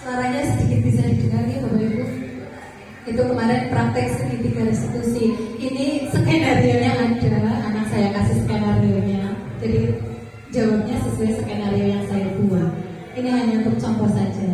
Suaranya sedikit bisa didengar ya Bapak Ibu. Itu kemarin praktek segitiga restitusi. Ini skenario-nya ada, anak saya kasih skenario-nya. Jadi jawabnya sesuai skenario yang saya buat. Ini hanya untuk contoh saja.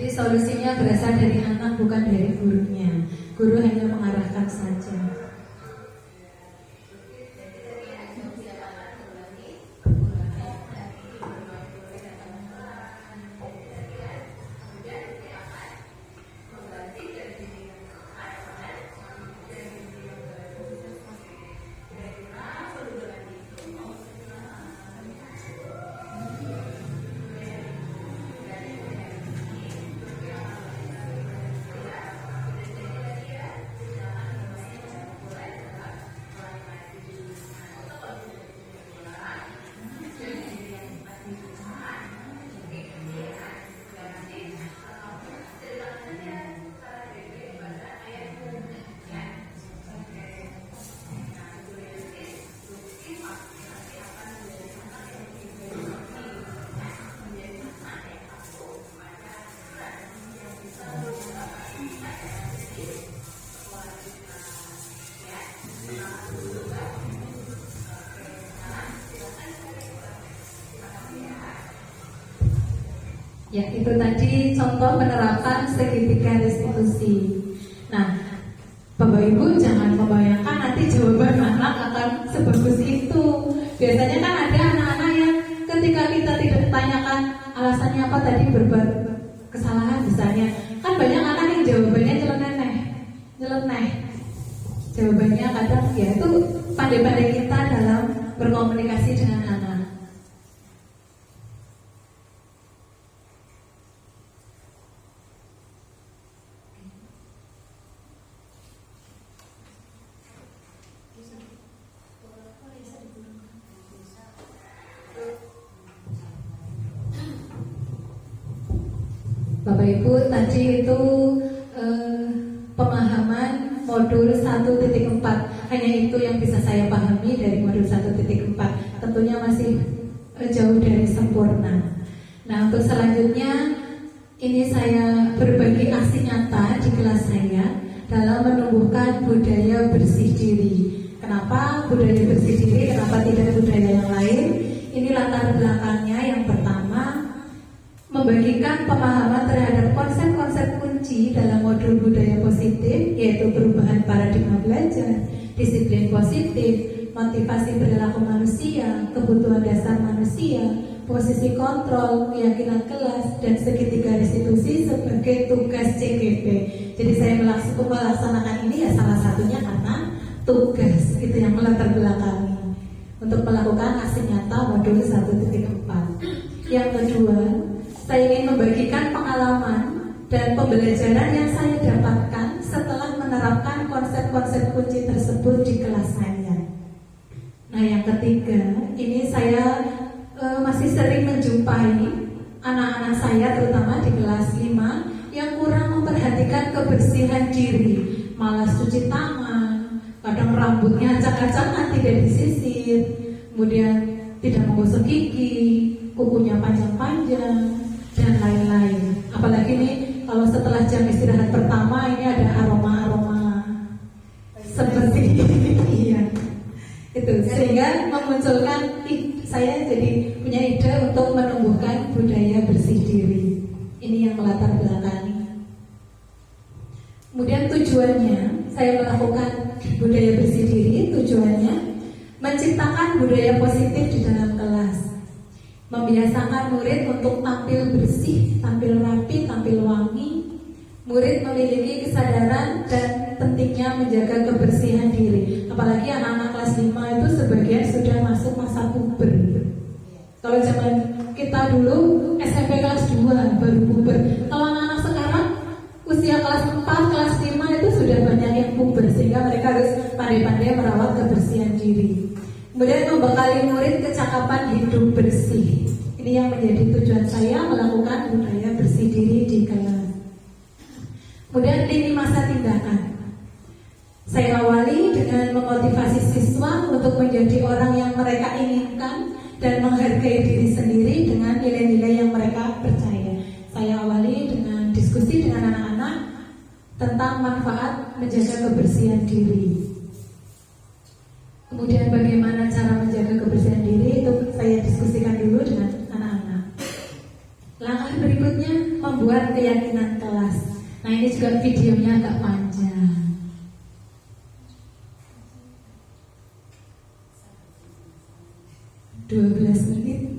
Jadi solusinya berasal dari anak, bukan dari gurunya. Guru hanya mengarahkan saja. Ya, itu tadi contoh penerapan segitiga restitusi. Nah, Bapak Ibu jangan membayangkan nanti jawaban anak akan sebagus itu. Biasanya kan ada anak-anak yang ketika kita tidak tanyakan alasannya apa tadi berbuat kesalahan misalnya, kan banyak anak yang jawabannya nyeleneh. Jawabannya kadang ya itu pandai-pandai kita dalam berkomunikasi dengan anak. Bapak Ibu, tadi itu pemahaman modul 1.4. Hanya itu yang bisa saya pahami dari modul 1.4. Tentunya masih jauh dari sempurna. Nah, untuk selanjutnya ini saya berbagi aksi nyata di kelas saya dalam menumbuhkan budaya bersih diri. Kenapa budaya bersih diri? Kenapa tidak budaya yang lain? Ini latar belakangnya. Yang pertama, membagikan pemahaman terhadap konsep-konsep kunci dalam modul budaya positif, yaitu perubahan paradigma belajar, disiplin positif, motivasi perilaku manusia, kebutuhan dasar manusia, posisi kontrol, keyakinan kelas, dan segitiga restitusi sebagai tugas CGP. Jadi saya melaksanakan ini ya salah satunya karena tugas itu yang melatar belakangi untuk melakukan aksi nyata modul 1.4. Yang kedua, saya ingin membagikan pengalaman dan pembelajaran yang saya dapatkan setelah menerapkan konsep-konsep kunci tersebut di kelas saya. Nah, yang ketiga, ini saya masih sering menjumpai anak-anak saya terutama di kelas 5 yang kurang memperhatikan kebersihan diri, malas cuci tangan, kadang rambutnya acak-acakan tidak disisir, kemudian tidak menggosok gigi, kukunya panjang-panjang, dan lain-lain. Apalagi ini kalau setelah jam istirahat pertama ini ada aroma-aroma seperti iya itu, sehingga memunculkan saya jadi punya ide untuk menumbuhkan budaya bersih diri. Ini yang melatar belakangi. Kemudian tujuannya saya melakukan budaya bersih diri, tujuannya menciptakan budaya positif di dalam kelas, membiasakan murid untuk tampil bersih, tampil rapi, tampil wangi. Murid memiliki kesadaran dan pentingnya menjaga kebersihan diri. Apalagi anak-anak kelas 5 itu sebagian sudah masuk masa puber. Kalau zaman kita dulu SMP kelas 2 baru puber. Kalau anak-anak sekarang usia kelas 4, kelas 5 itu sudah banyak yang puber, sehingga mereka harus pandai-pandai merawat kebersihan diri. Kemudian membekali murid kecakapan hidup bersih. Ini yang menjadi tujuan saya melakukan budaya bersih diri di kelas. Kemudian lini masa tindakan. Saya awali dengan memotivasi siswa untuk menjadi orang yang mereka inginkan dan menghargai diri sendiri dengan nilai-nilai yang mereka percaya. Saya awali dengan diskusi dengan anak-anak tentang manfaat menjaga kebersihan diri. Kemudian bagaimana cara menjaga kebersihan diri itu saya diskusikan dulu dengan anak-anak. Langkah berikutnya membuat buat keyakinan kelas. Nah ini juga videonya agak panjang. 12 menit.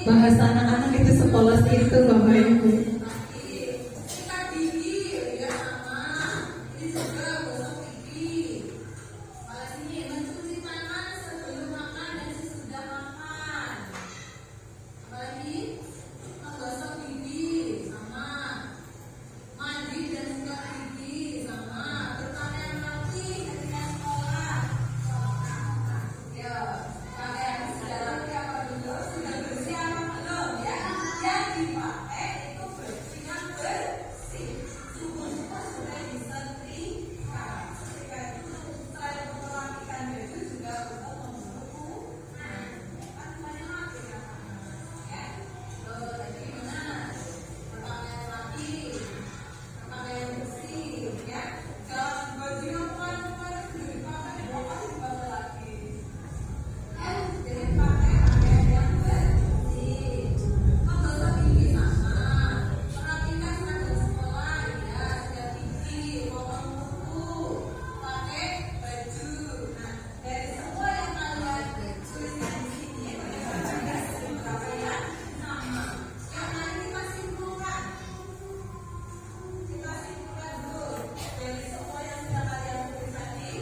bahasa anak-anak itu sepolos itu Bapak Ibu. Sikat gigi, ya sama. Ini juga gosok gigi. Apalagi ini mencuci tangan sebelum makan dan sesudah makan. Apalagi menggosok gigi sama. Mandi dan sikat gigi sama. Berpakaian rapi ketika sekolah. Ya, pakaian sudah rapi apa belum? Sudah bersih apa belum? Ya, yang dipakai itu bersih yang bersih. Suhu-suhu sudah disetrika. Setrika itu selain untuk merapikan baju juga untuk membukukan. Kan banyak rapi ya, ya. Jadi gimana? Berpakaian rapi, berpakaian bersih, ya. Jangan baju yang kemarin-kemarin sudah dipakai, bapak dipakai lagi. Jadi pakai pakaian yang bersih. Menggosok gigi sama. Merapikan seragam sekolah, ya. Sikat gigi, potong kuku, pakai baju. Nah, dari semua yang kalian tuliskan di sini, bagaimana berpakaian sama. Yang lain kita simpulkan. Kita simpulkan dulu. Dari semua yang sudah kalian tulis tadi,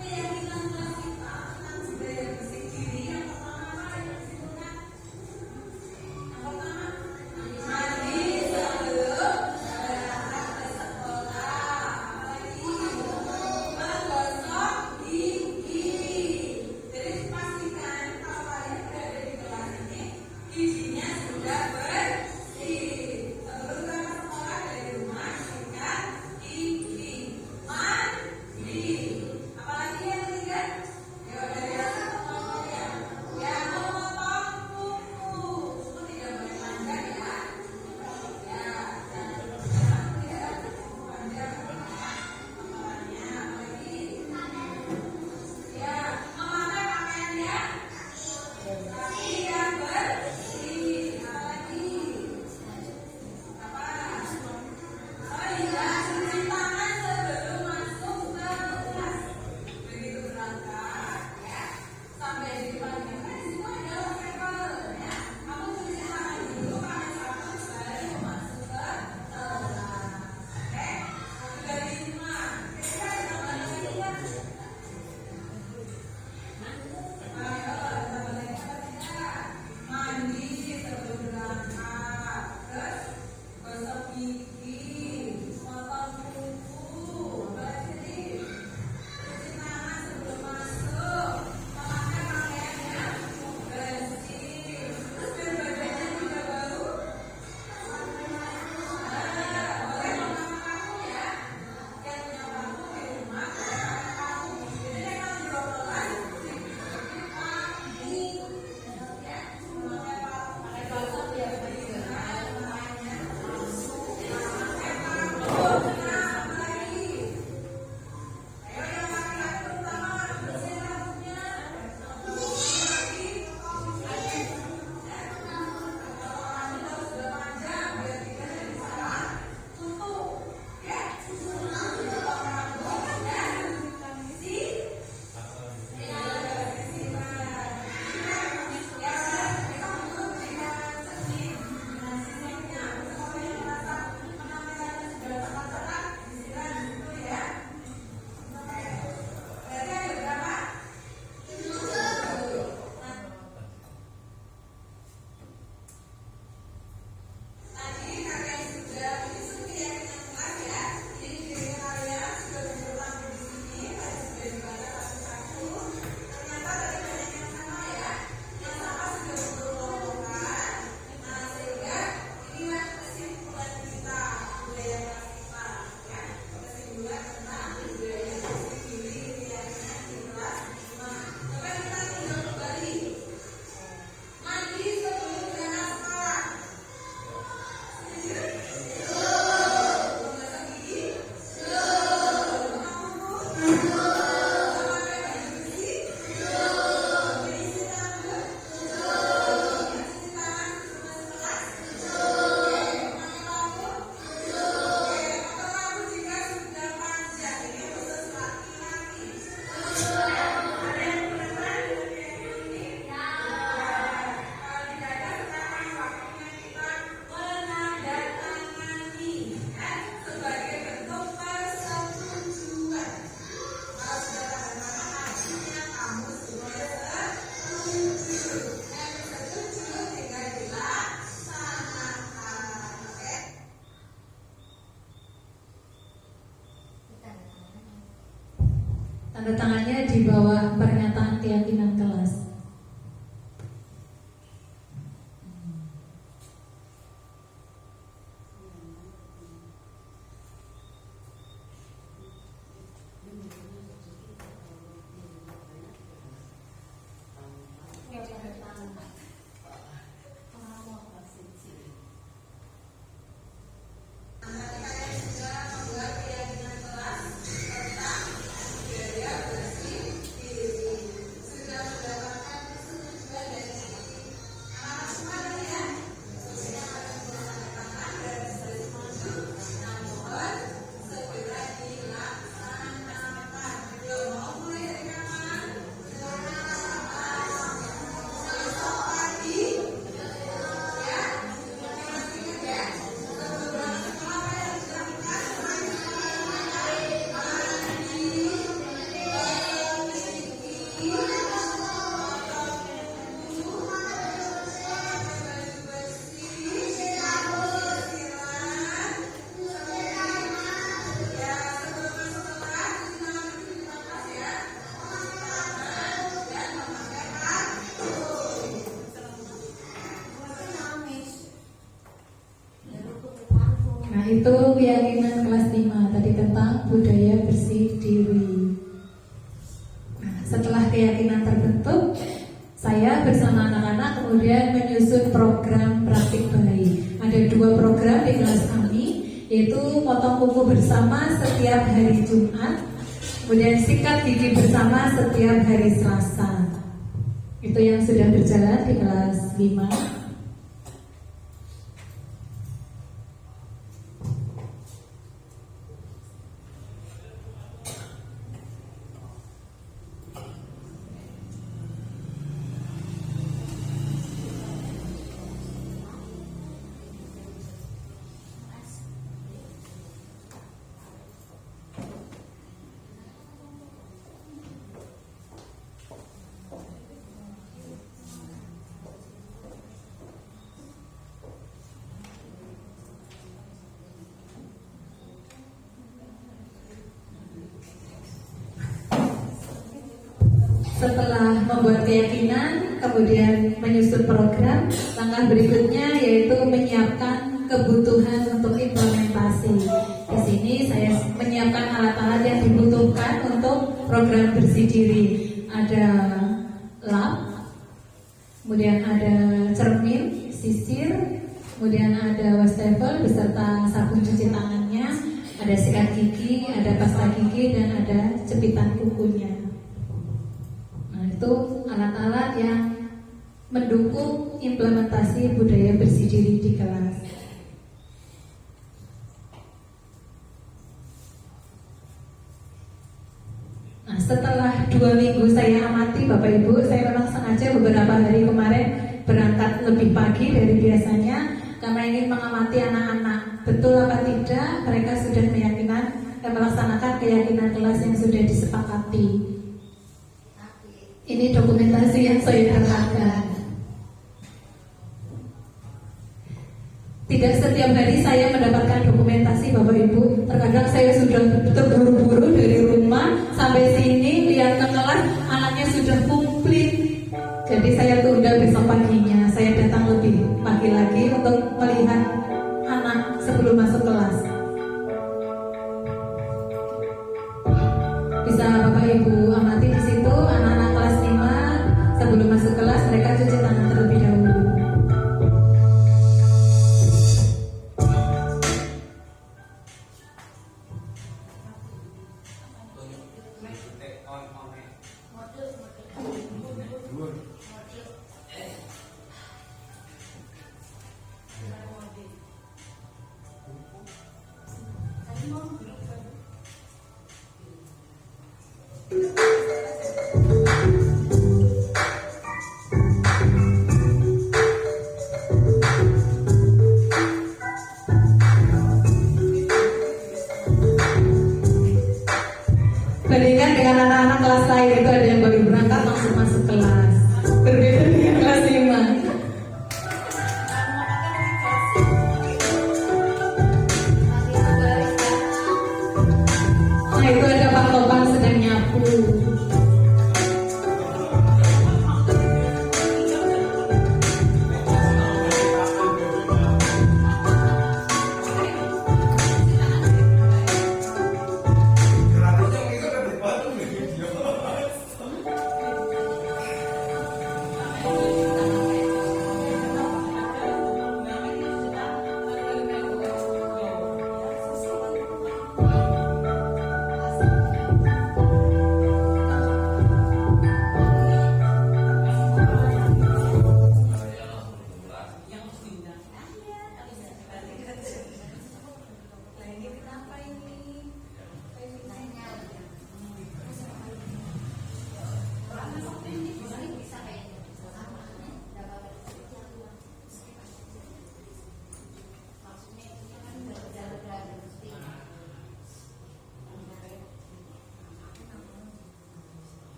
keyakinan kelas kita tentang budaya bersih diri yang pertama apa yang disimpulkan? Yang pertama, mandi sebelum berangkat ke sekolah. Apalagi menggosok gigi. Jadi pastikan kalau kalian berada di kelas ini, giginya sudah bersih. Sebelum berangkat sekolah dari rumah, sikat gigi, mandi. Apalagi yang ketiga? Ya dari sekolah ya. Ya memotong kuku. Kuku tidak boleh panjang ya. Ya, jangan ya. Kuku panjang. Kepalanya apalagi? Ya, memakai pakaian yang rapi dan bersih. Apalagi? Apa? Oh iya, cuci tangan sebelum masuk ke kelas. Begitu berangkat, ya. Sampai di depan kita di situ ada wastafel, ya. Kamu cuci tangan dulu pakai sabun baru masuk ke kelas. Oke? Sudah diterima. Kira-kira ada tambahan lagi nggak? Ayo, ada tambahan lagi apa tidak? Tanda tangannya di bawah pernyataan keyakinan kelas. Nah, itu keyakinan kelas 5 tadi tentang budaya bersih diri. Nah, setelah keyakinan terbentuk, saya bersama anak-anak kemudian menyusun program praktik bayi. Ada 2 program di kelas kami, yaitu potong kuku bersama setiap hari Jumat, kemudian sikat gigi bersama setiap hari Selasa. Itu yang sudah berjalan di kelas 5. Setelah membuat keyakinan, kemudian menyusun program, langkah berikutnya yaitu menyiapkan kebutuhan untuk implementasi. Di sini saya menyiapkan alat-alat yang dibutuhkan untuk program bersih diri. Ada lap, kemudian ada cermin, sisir, kemudian ada wastafel beserta sabun cuci tangannya, ada sikat gigi, ada pasta gigi, dan ada jepitan kukunya. Itu alat-alat yang mendukung implementasi budaya bersih diri di kelas. Nah, setelah 2 minggu saya amati Bapak Ibu, saya memang sengaja beberapa hari kemarin berangkat lebih pagi dari biasanya karena ingin mengamati anak-anak. Betul apa tidak mereka sudah meyakinkan dan melaksanakan keyakinan kelas yang sudah disepakati. Ini dokumentasi yang saya dapatkan. Tidak setiap hari saya mendapatkan dokumentasi Bapak Ibu. Terkadang saya sudah terburu-buru dari rumah sampai sini, lihat ke kelas anaknya sudah komplit. Jadi saya tunda besok paginya. Saya datang lebih pagi lagi untuk melihat anak sebelum masuk kelas. Bisa Bapak Ibu amati di situ anak-anak kelas 5 sebelum masuk kelas mereka cuci tangan terlebih dahulu.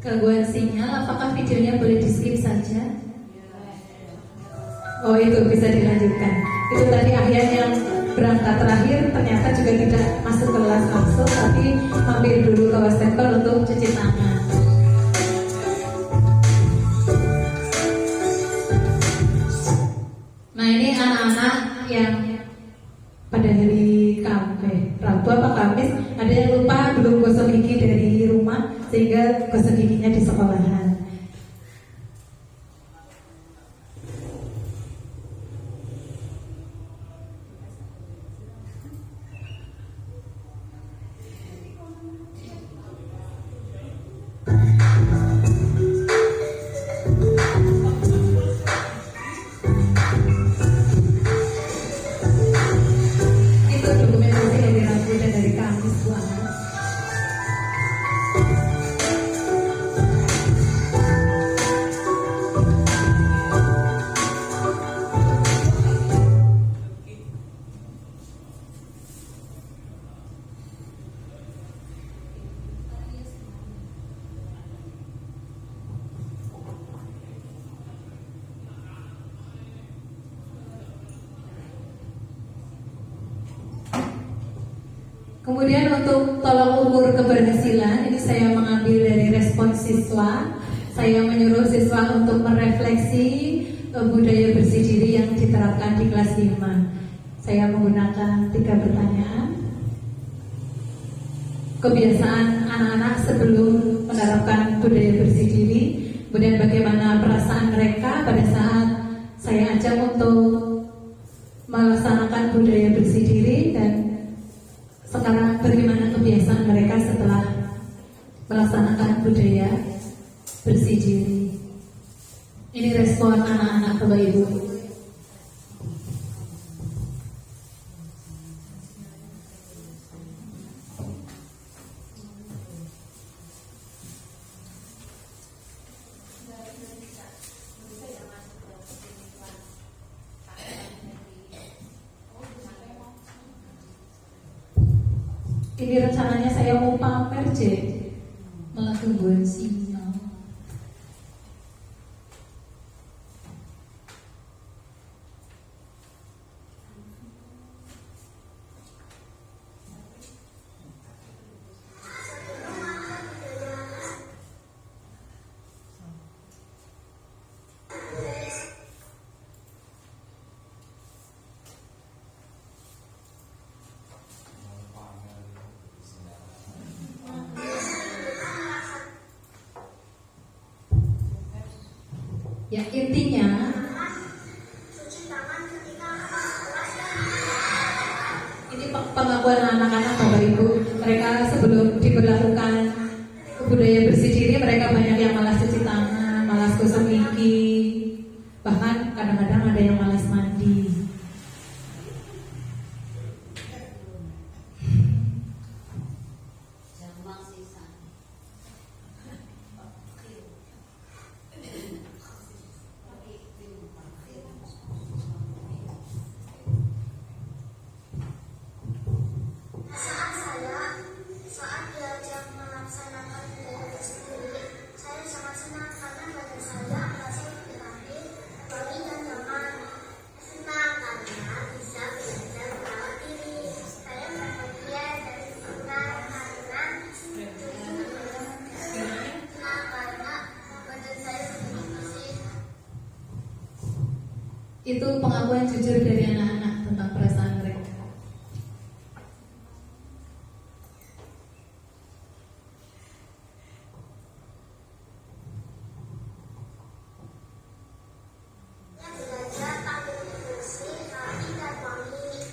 Gangguan sinyal, apakah videonya boleh di skip saja? Oh, itu bisa dilanjutkan. Itu tadi Ahyan yang berangkat terakhir ternyata juga tidak masuk kelas langsung, tapi mampir dulu ke wastafel untuk cuci tangan. Nah, ini anak-anak yang pada hari Rabu apa Kamis ada yang lupa belum gosok gigi dari rumah sehingga gosok giginya di sekolahan. Itu dokumentasi dari Rabu dan dari Kamis, Bu Ana. Kemudian untuk tolak ukur keberhasilan, ini saya mengambil dari respon siswa. Saya menyuruh siswa untuk merefleksi budaya bersih diri yang diterapkan di kelas 5. Saya menggunakan 3 pertanyaan. Kebiasaan anak-anak sebelum menerapkan budaya bersih diri, kemudian bagaimana perasaan mereka pada saat saya ajak untuk melaksanakan budaya bersih diri, dan sekarang bagaimana kebiasaan mereka setelah melaksanakan budaya bersih diri. Ini respon anak-anak Bapak Ibu. Ini rencananya saya mau pamer, malah gangguan sinyal. Ya, intinya ini pengakuan anak-anak Bapak Ibu. Mereka sebelum diberlakukan budaya bersih diri, mereka banyak yang malas cuci tangan, malas gosok gigi, bahkan kadang-kadang ada yang malas mandi. Saat diajak melaksanakan budaya bersih diri, saya sangat senang karena bagi saya merasa lebih rapi, wangi dan nyaman. Senang karena bisa belajar merawat diri. Saya bahagia dan senang karena badan saya lebih bersih. Itu pengakuan jujur dari anak-anak tentang perasaan mereka. Belajar tampil bersih, rapi dan wangi.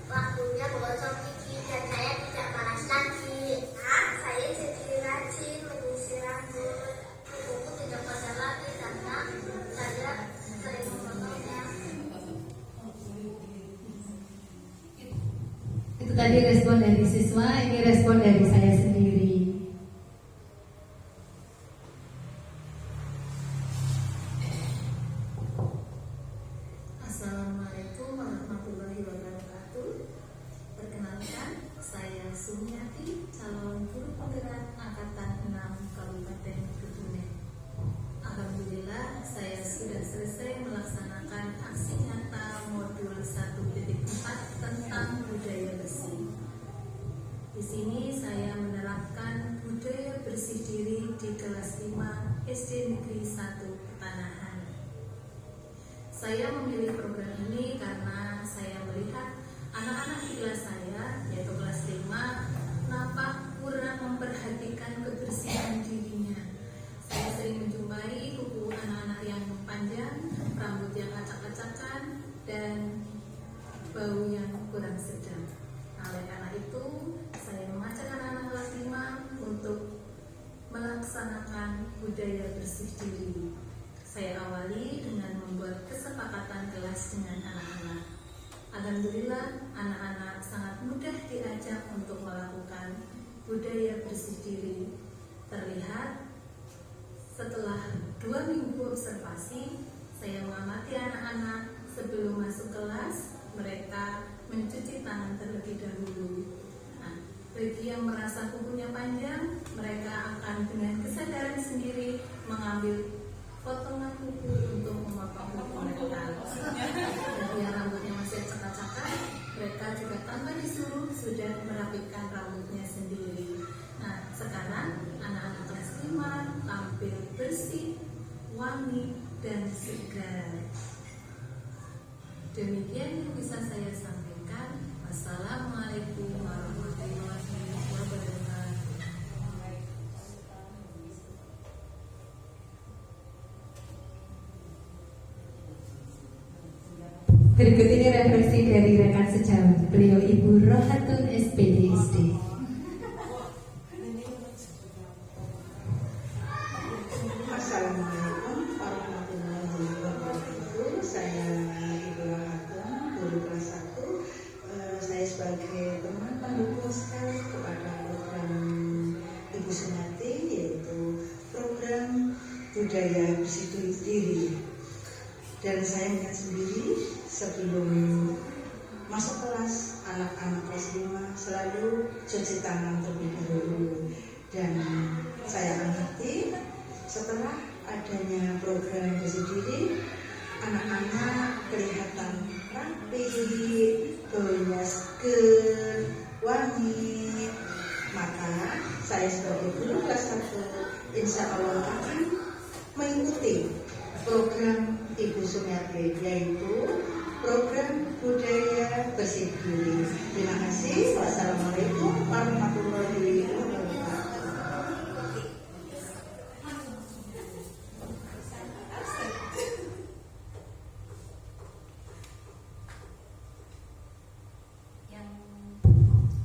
Waktunya menggosok gigi dan saya tidak malas lagi. Saya jadi rajin menyisir rambut. Kuku tidak basah lagi karena saya sering memotongnya. Itu tadi respon dari siswa, ini respon dari saya sendiri. Assalamualaikum warahmatullahi wabarakatuh. Perkenalkan, saya Sumiati, calon guru penggerak angkatan 6 Kabupaten 1.4 tentang budaya bersih. Di sini saya menerapkan budaya bersih diri di kelas 5 SD Negeri 1 Petanahan. Saya memilih program ini karena saya melihat anak-anak di kelas saya, yaitu kelas 5, nampak kurang memperhatikan kebersihan dirinya. Saya sering menjumpai kuku anak-anak yang panjang, rambut yang acak-acakan, dan bau yang kurang sedap. Oleh karena itu, saya mengajak anak-anak kelas 5 untuk melaksanakan budaya bersih diri. Saya awali dengan membuat kesepakatan kelas dengan anak-anak. Alhamdulillah, anak-anak sangat mudah diajak untuk melakukan budaya bersih diri. Terlihat setelah 2 minggu observasi, saya mengamati anak-anak sebelum masuk kelas, mereka mencuci tangan terlebih dahulu. Nah, bagi yang merasa kukunya panjang, mereka akan dengan kesadaran sendiri mengambil potongan kuku untuk memotong kuku mereka. Bagi yang rambutnya masih acak-acakan, mereka juga tanpa disuruh sudah merapikan rambutnya sendiri. Nah, sekarang anak-anak kelas 5 tampil bersih, wangi, dan segar. Demikian yang bisa saya sampaikan. Wassalamualaikum warahmatullahi wabarakatuh. Berikut ini refleksi dari rekan sejawat beliau Ibu Rohatun SPDSD. Assalamualaikum warahmatullahi wabarakatuh. Saya Ibu Rohatun, guru kelas 1. Saya sebagai teman pendukung sekali kepada program Ibu Sumiati, yaitu program budaya bersih diri. Dan saya ingat sendiri sebelum masuk kelas, anak-anak kelas 5 selalu cuci tangan terlebih dahulu. Dan saya amati setelah adanya program bersih diri, anak-anak kelihatan rapi, baunya seger, wangi. Maka saya sebagai guru kelas 1 insya Allah akan mengikuti program Ibu Sumiati, yaitu program budaya bersih diri. Terima kasih. Wassalamualaikum warahmatullahi wabarakatuh.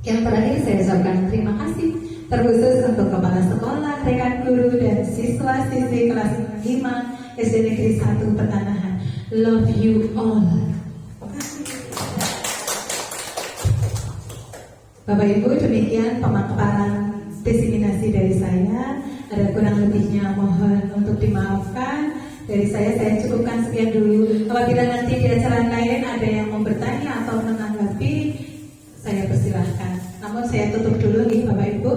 Yang terakhir saya ucapkan terima kasih terkhusus untuk kepala sekolah, rekan guru, dan siswa-siswi kelas 5 SD Negeri 1 Petanahan. Love you all. Bapak Ibu, demikian pemaparan diseminasi dari saya. Ada kurang lebihnya mohon untuk dimaafkan. Dari saya cukupkan sekian dulu. Apabila nanti di acara lain ada yang mau bertanya atau menanggapi, saya persilahkan. Namun saya tutup dulu nih Bapak Ibu.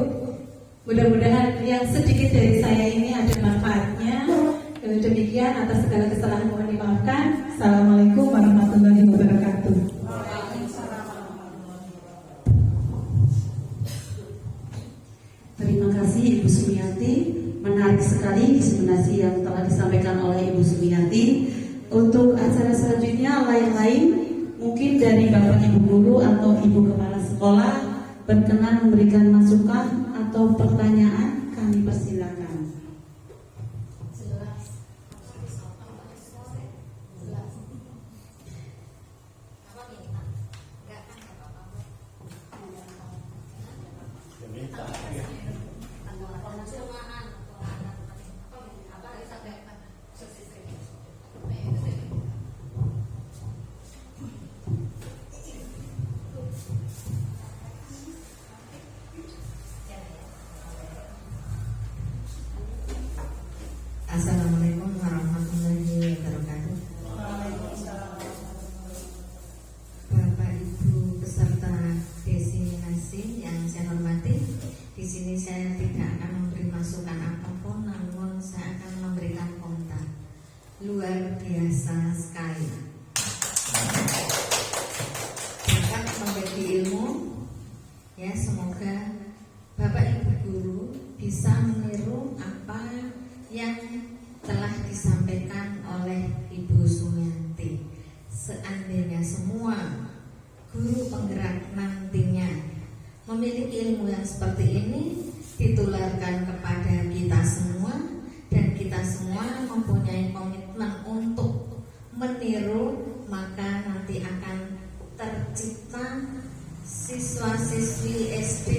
Mudah-mudahan yang sedikit dari saya ini ada manfaatnya. Demikian, atas segala kesalahan mohon dimaafkan. Assalamualaikum warahmatullahi wabarakatuh. Terima kasih Ibu Sumiati. Menarik sekali diseminasi yang telah disampaikan oleh Ibu Sumiati. Untuk acara selanjutnya lain-lain, mungkin dari Bapak Ibu Guru atau Ibu Kepala Sekolah berkenan memberikan masukan atau pertanyaan, kami persilakan. Ya, semoga Bapak Ibu guru bisa meniru apa yang telah disampaikan oleh Ibu Sumianti. Seandainya semua guru penggerak nantinya memiliki ilmu yang seperti ini, ditularkan kepada kita semua, dan kita semua mempunyai komitmen untuk meniru, maka nanti akan tercipta siswa-siswi SD,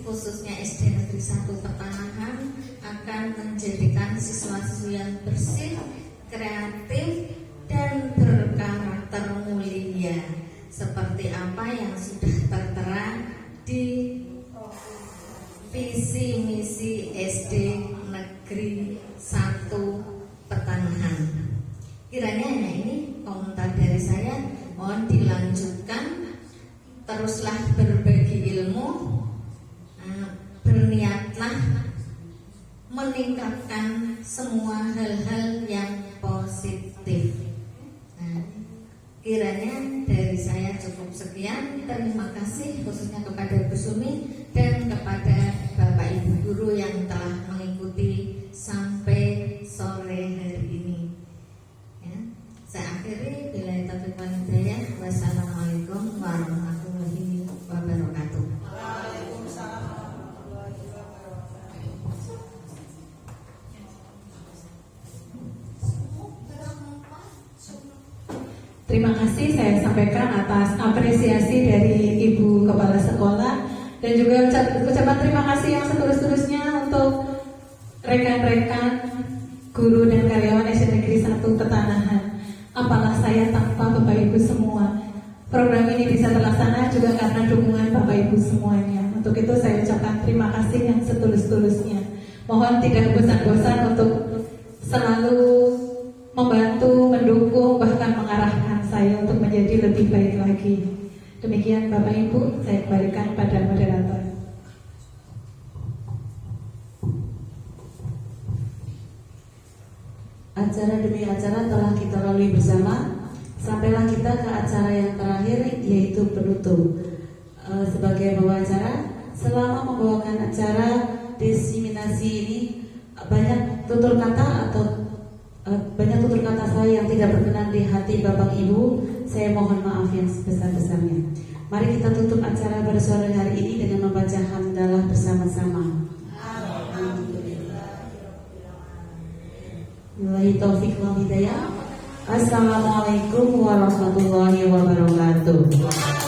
khususnya SD Negeri 1 Petanahan, akan menjadikan siswa-siswi yang bersih, kreatif, dan berkarakter mulia, seperti apa yang sudah tertera di visi misi SD Negeri 1 Petanahan. Kiranya hanya ini komentar dari saya. Mohon dilanjutkan, teruslah berbagi ilmu, berniatlah meningkatkan semua hal-hal yang positif. Kiranya dari saya cukup sekian. Terima kasih khususnya kepada Bu Sumi dan kepada Bapak Ibu guru yang telah mengikuti sampai sore hari ini. Ya, saya akhiri. Billahi taufiq wal hidayah. Wassalamualaikum warahmatullahi wabarakatuh. Terima kasih saya sampaikan atas apresiasi dari Ibu Kepala Sekolah, dan juga ucapan terima kasih yang setulus-tulusnya untuk rekan-rekan guru dan karyawan SD Negeri 1 Petanahan. Apalah saya tanpa Bapak Ibu semua. Program ini bisa terlaksana juga karena dukungan Bapak Ibu semuanya. Untuk itu saya ucapkan terima kasih yang setulus-tulusnya. Mohon tidak bosan-bosan untuk selalu membantu, mendukung, bahkan mengarahkan saya untuk menjadi lebih baik lagi. Demikian Bapak Ibu, saya kembalikan pada moderator. Acara demi acara telah kita lalui bersama. Sampailah kita ke acara yang terakhir, yaitu penutup. Sebagai pembawa acara, selama membawakan acara diseminasi ini, banyak tutur kata saya yang tidak berkenan di hati Bapak Ibu. Saya mohon maaf yang sebesar-besarnya. Mari kita tutup acara pada sore hari ini dengan membaca hamdalah bersama-sama. Billahi taufiq wal hidayah. Assalamualaikum warahmatullahi wabarakatuh.